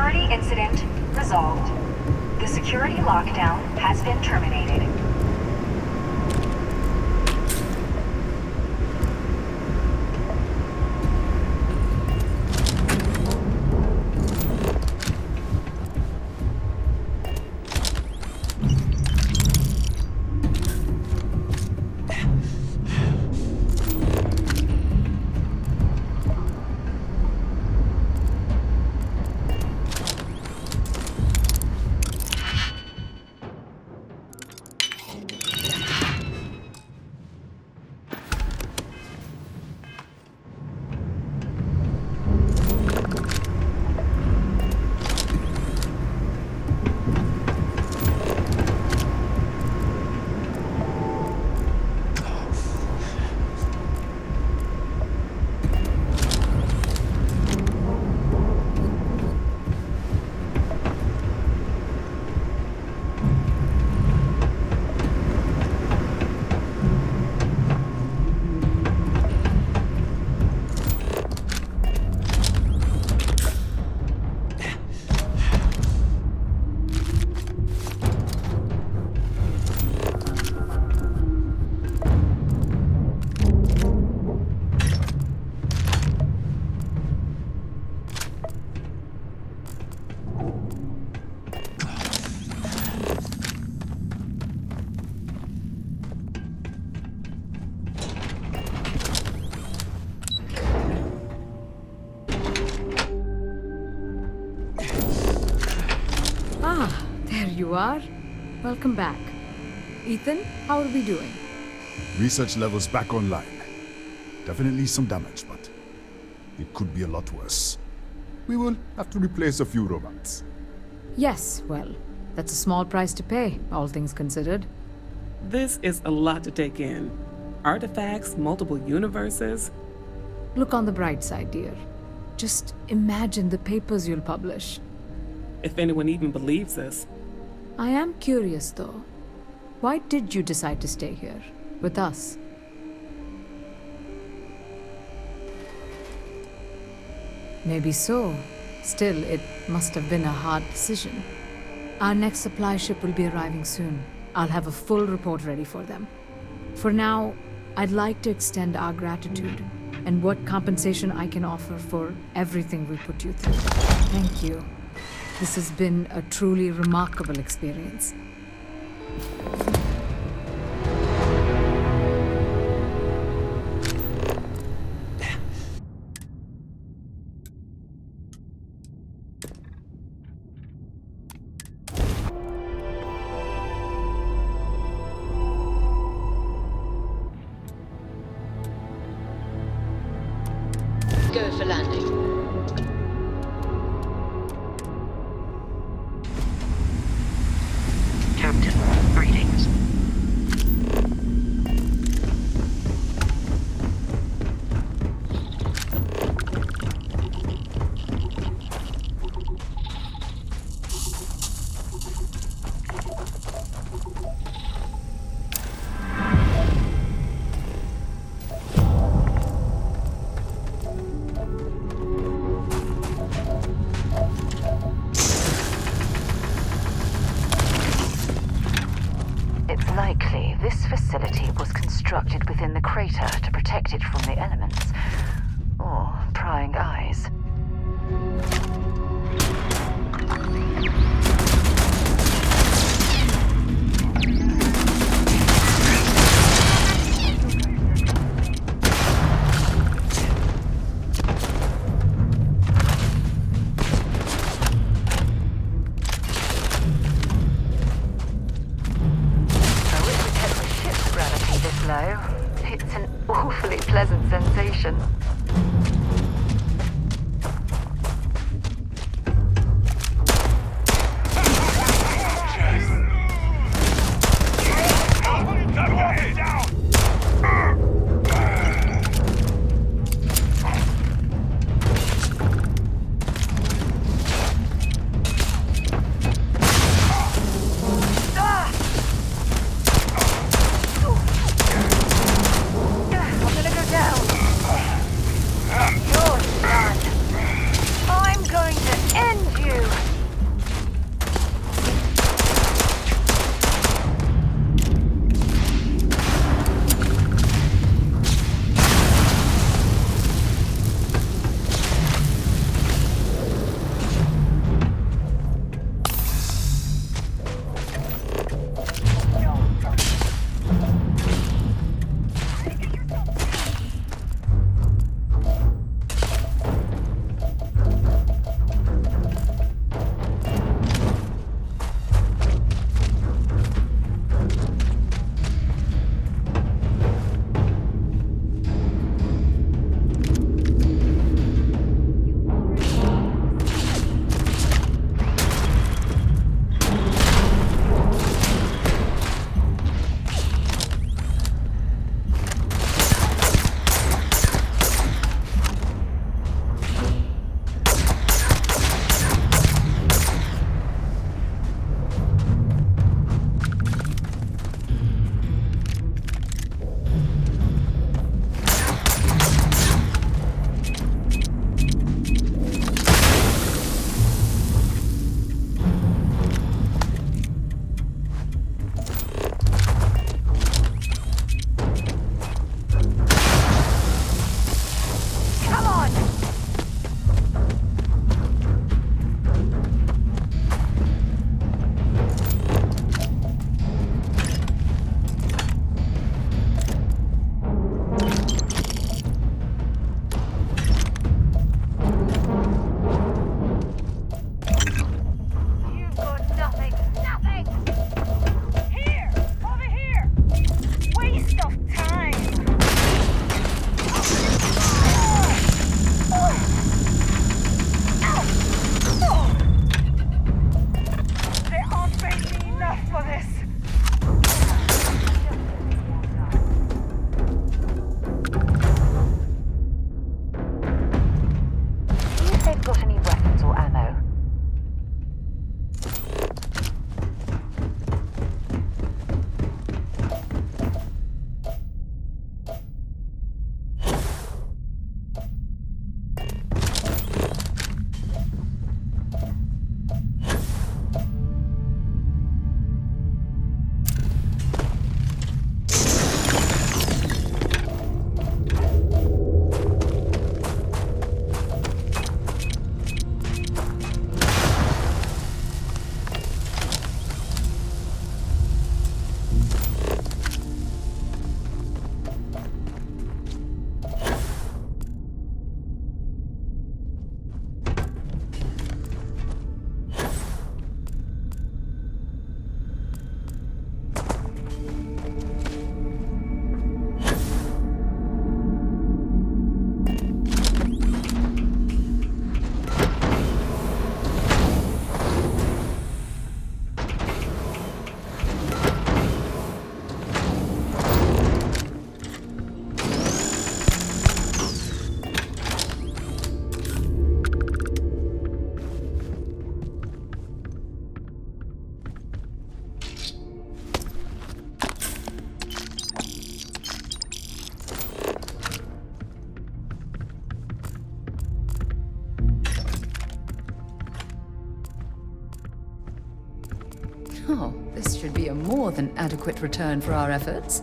Security incident resolved. The security lockdown has been terminated. There you are. Welcome back. Ethan, how are we doing? Research levels back online. Definitely some damage, but it could be a lot worse. We will have to replace a few robots. Yes, well, that's a small price to pay, all things considered. This is a lot to take in. Artifacts, multiple universes. Look on the bright side, dear. Just imagine the papers you'll publish. If anyone even believes us. I am curious, though. Why did you decide to stay here, with us? Maybe so. Still, it must have been a hard decision. Our next supply ship will be arriving soon. I'll have a full report ready for them. For now, I'd like to extend our gratitude and what compensation I can offer for everything we put you through. Thank you. This has been a truly remarkable experience. Go for landing. Captain, greetings. Oh, this should be a more than adequate return for our efforts.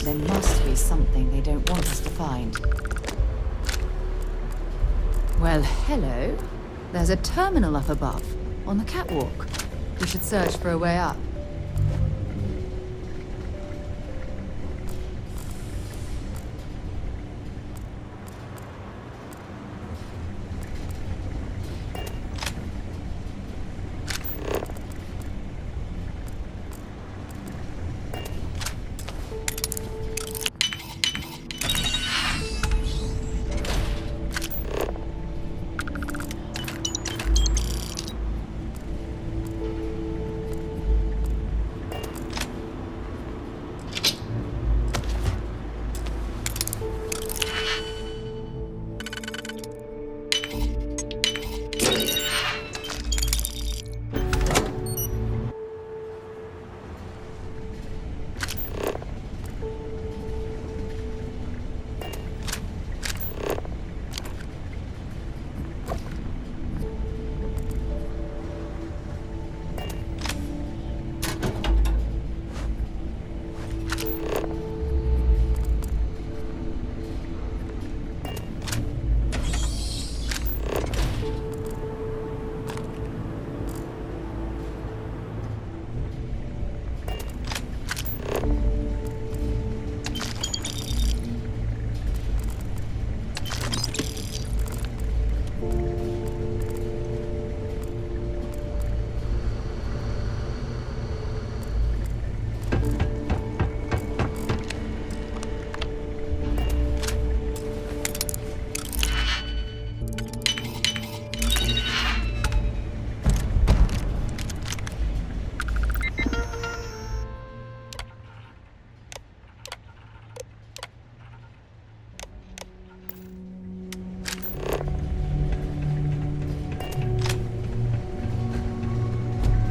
There must be something they don't want us to find. Well, hello. There's a terminal up above, on the catwalk. We should search for a way up.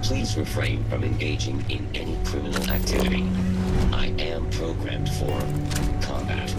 Please refrain from engaging in any criminal activity. I am programmed for combat.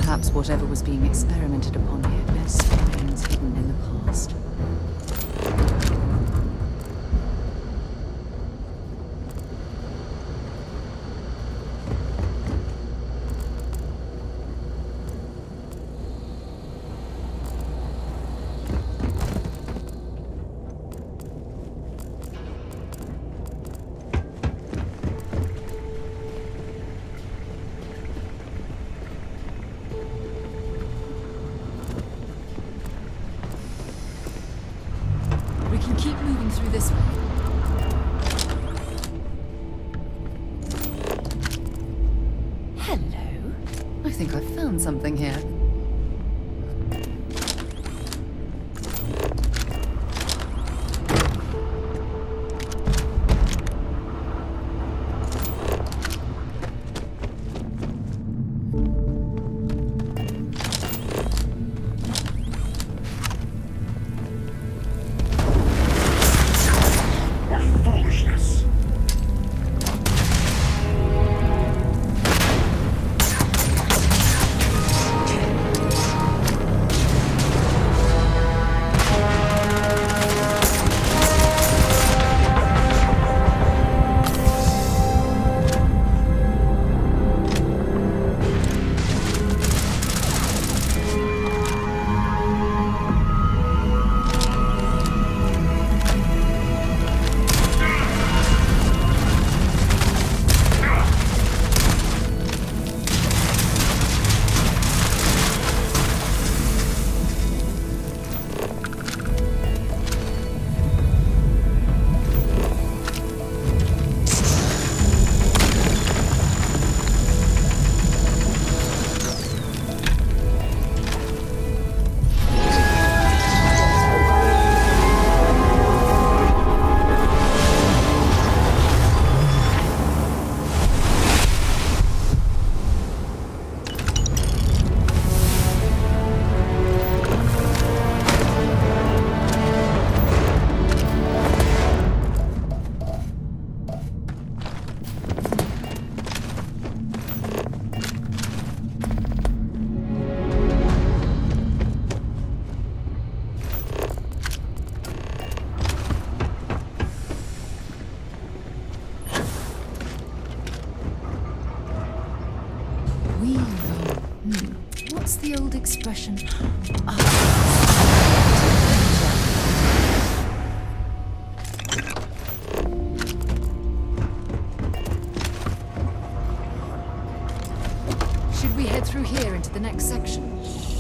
Perhaps whatever was being experimented upon here bears signs hidden in the past. We can keep moving through this way. Hello. I think I've found something here. What's the old expression? Should we head through here into the next section?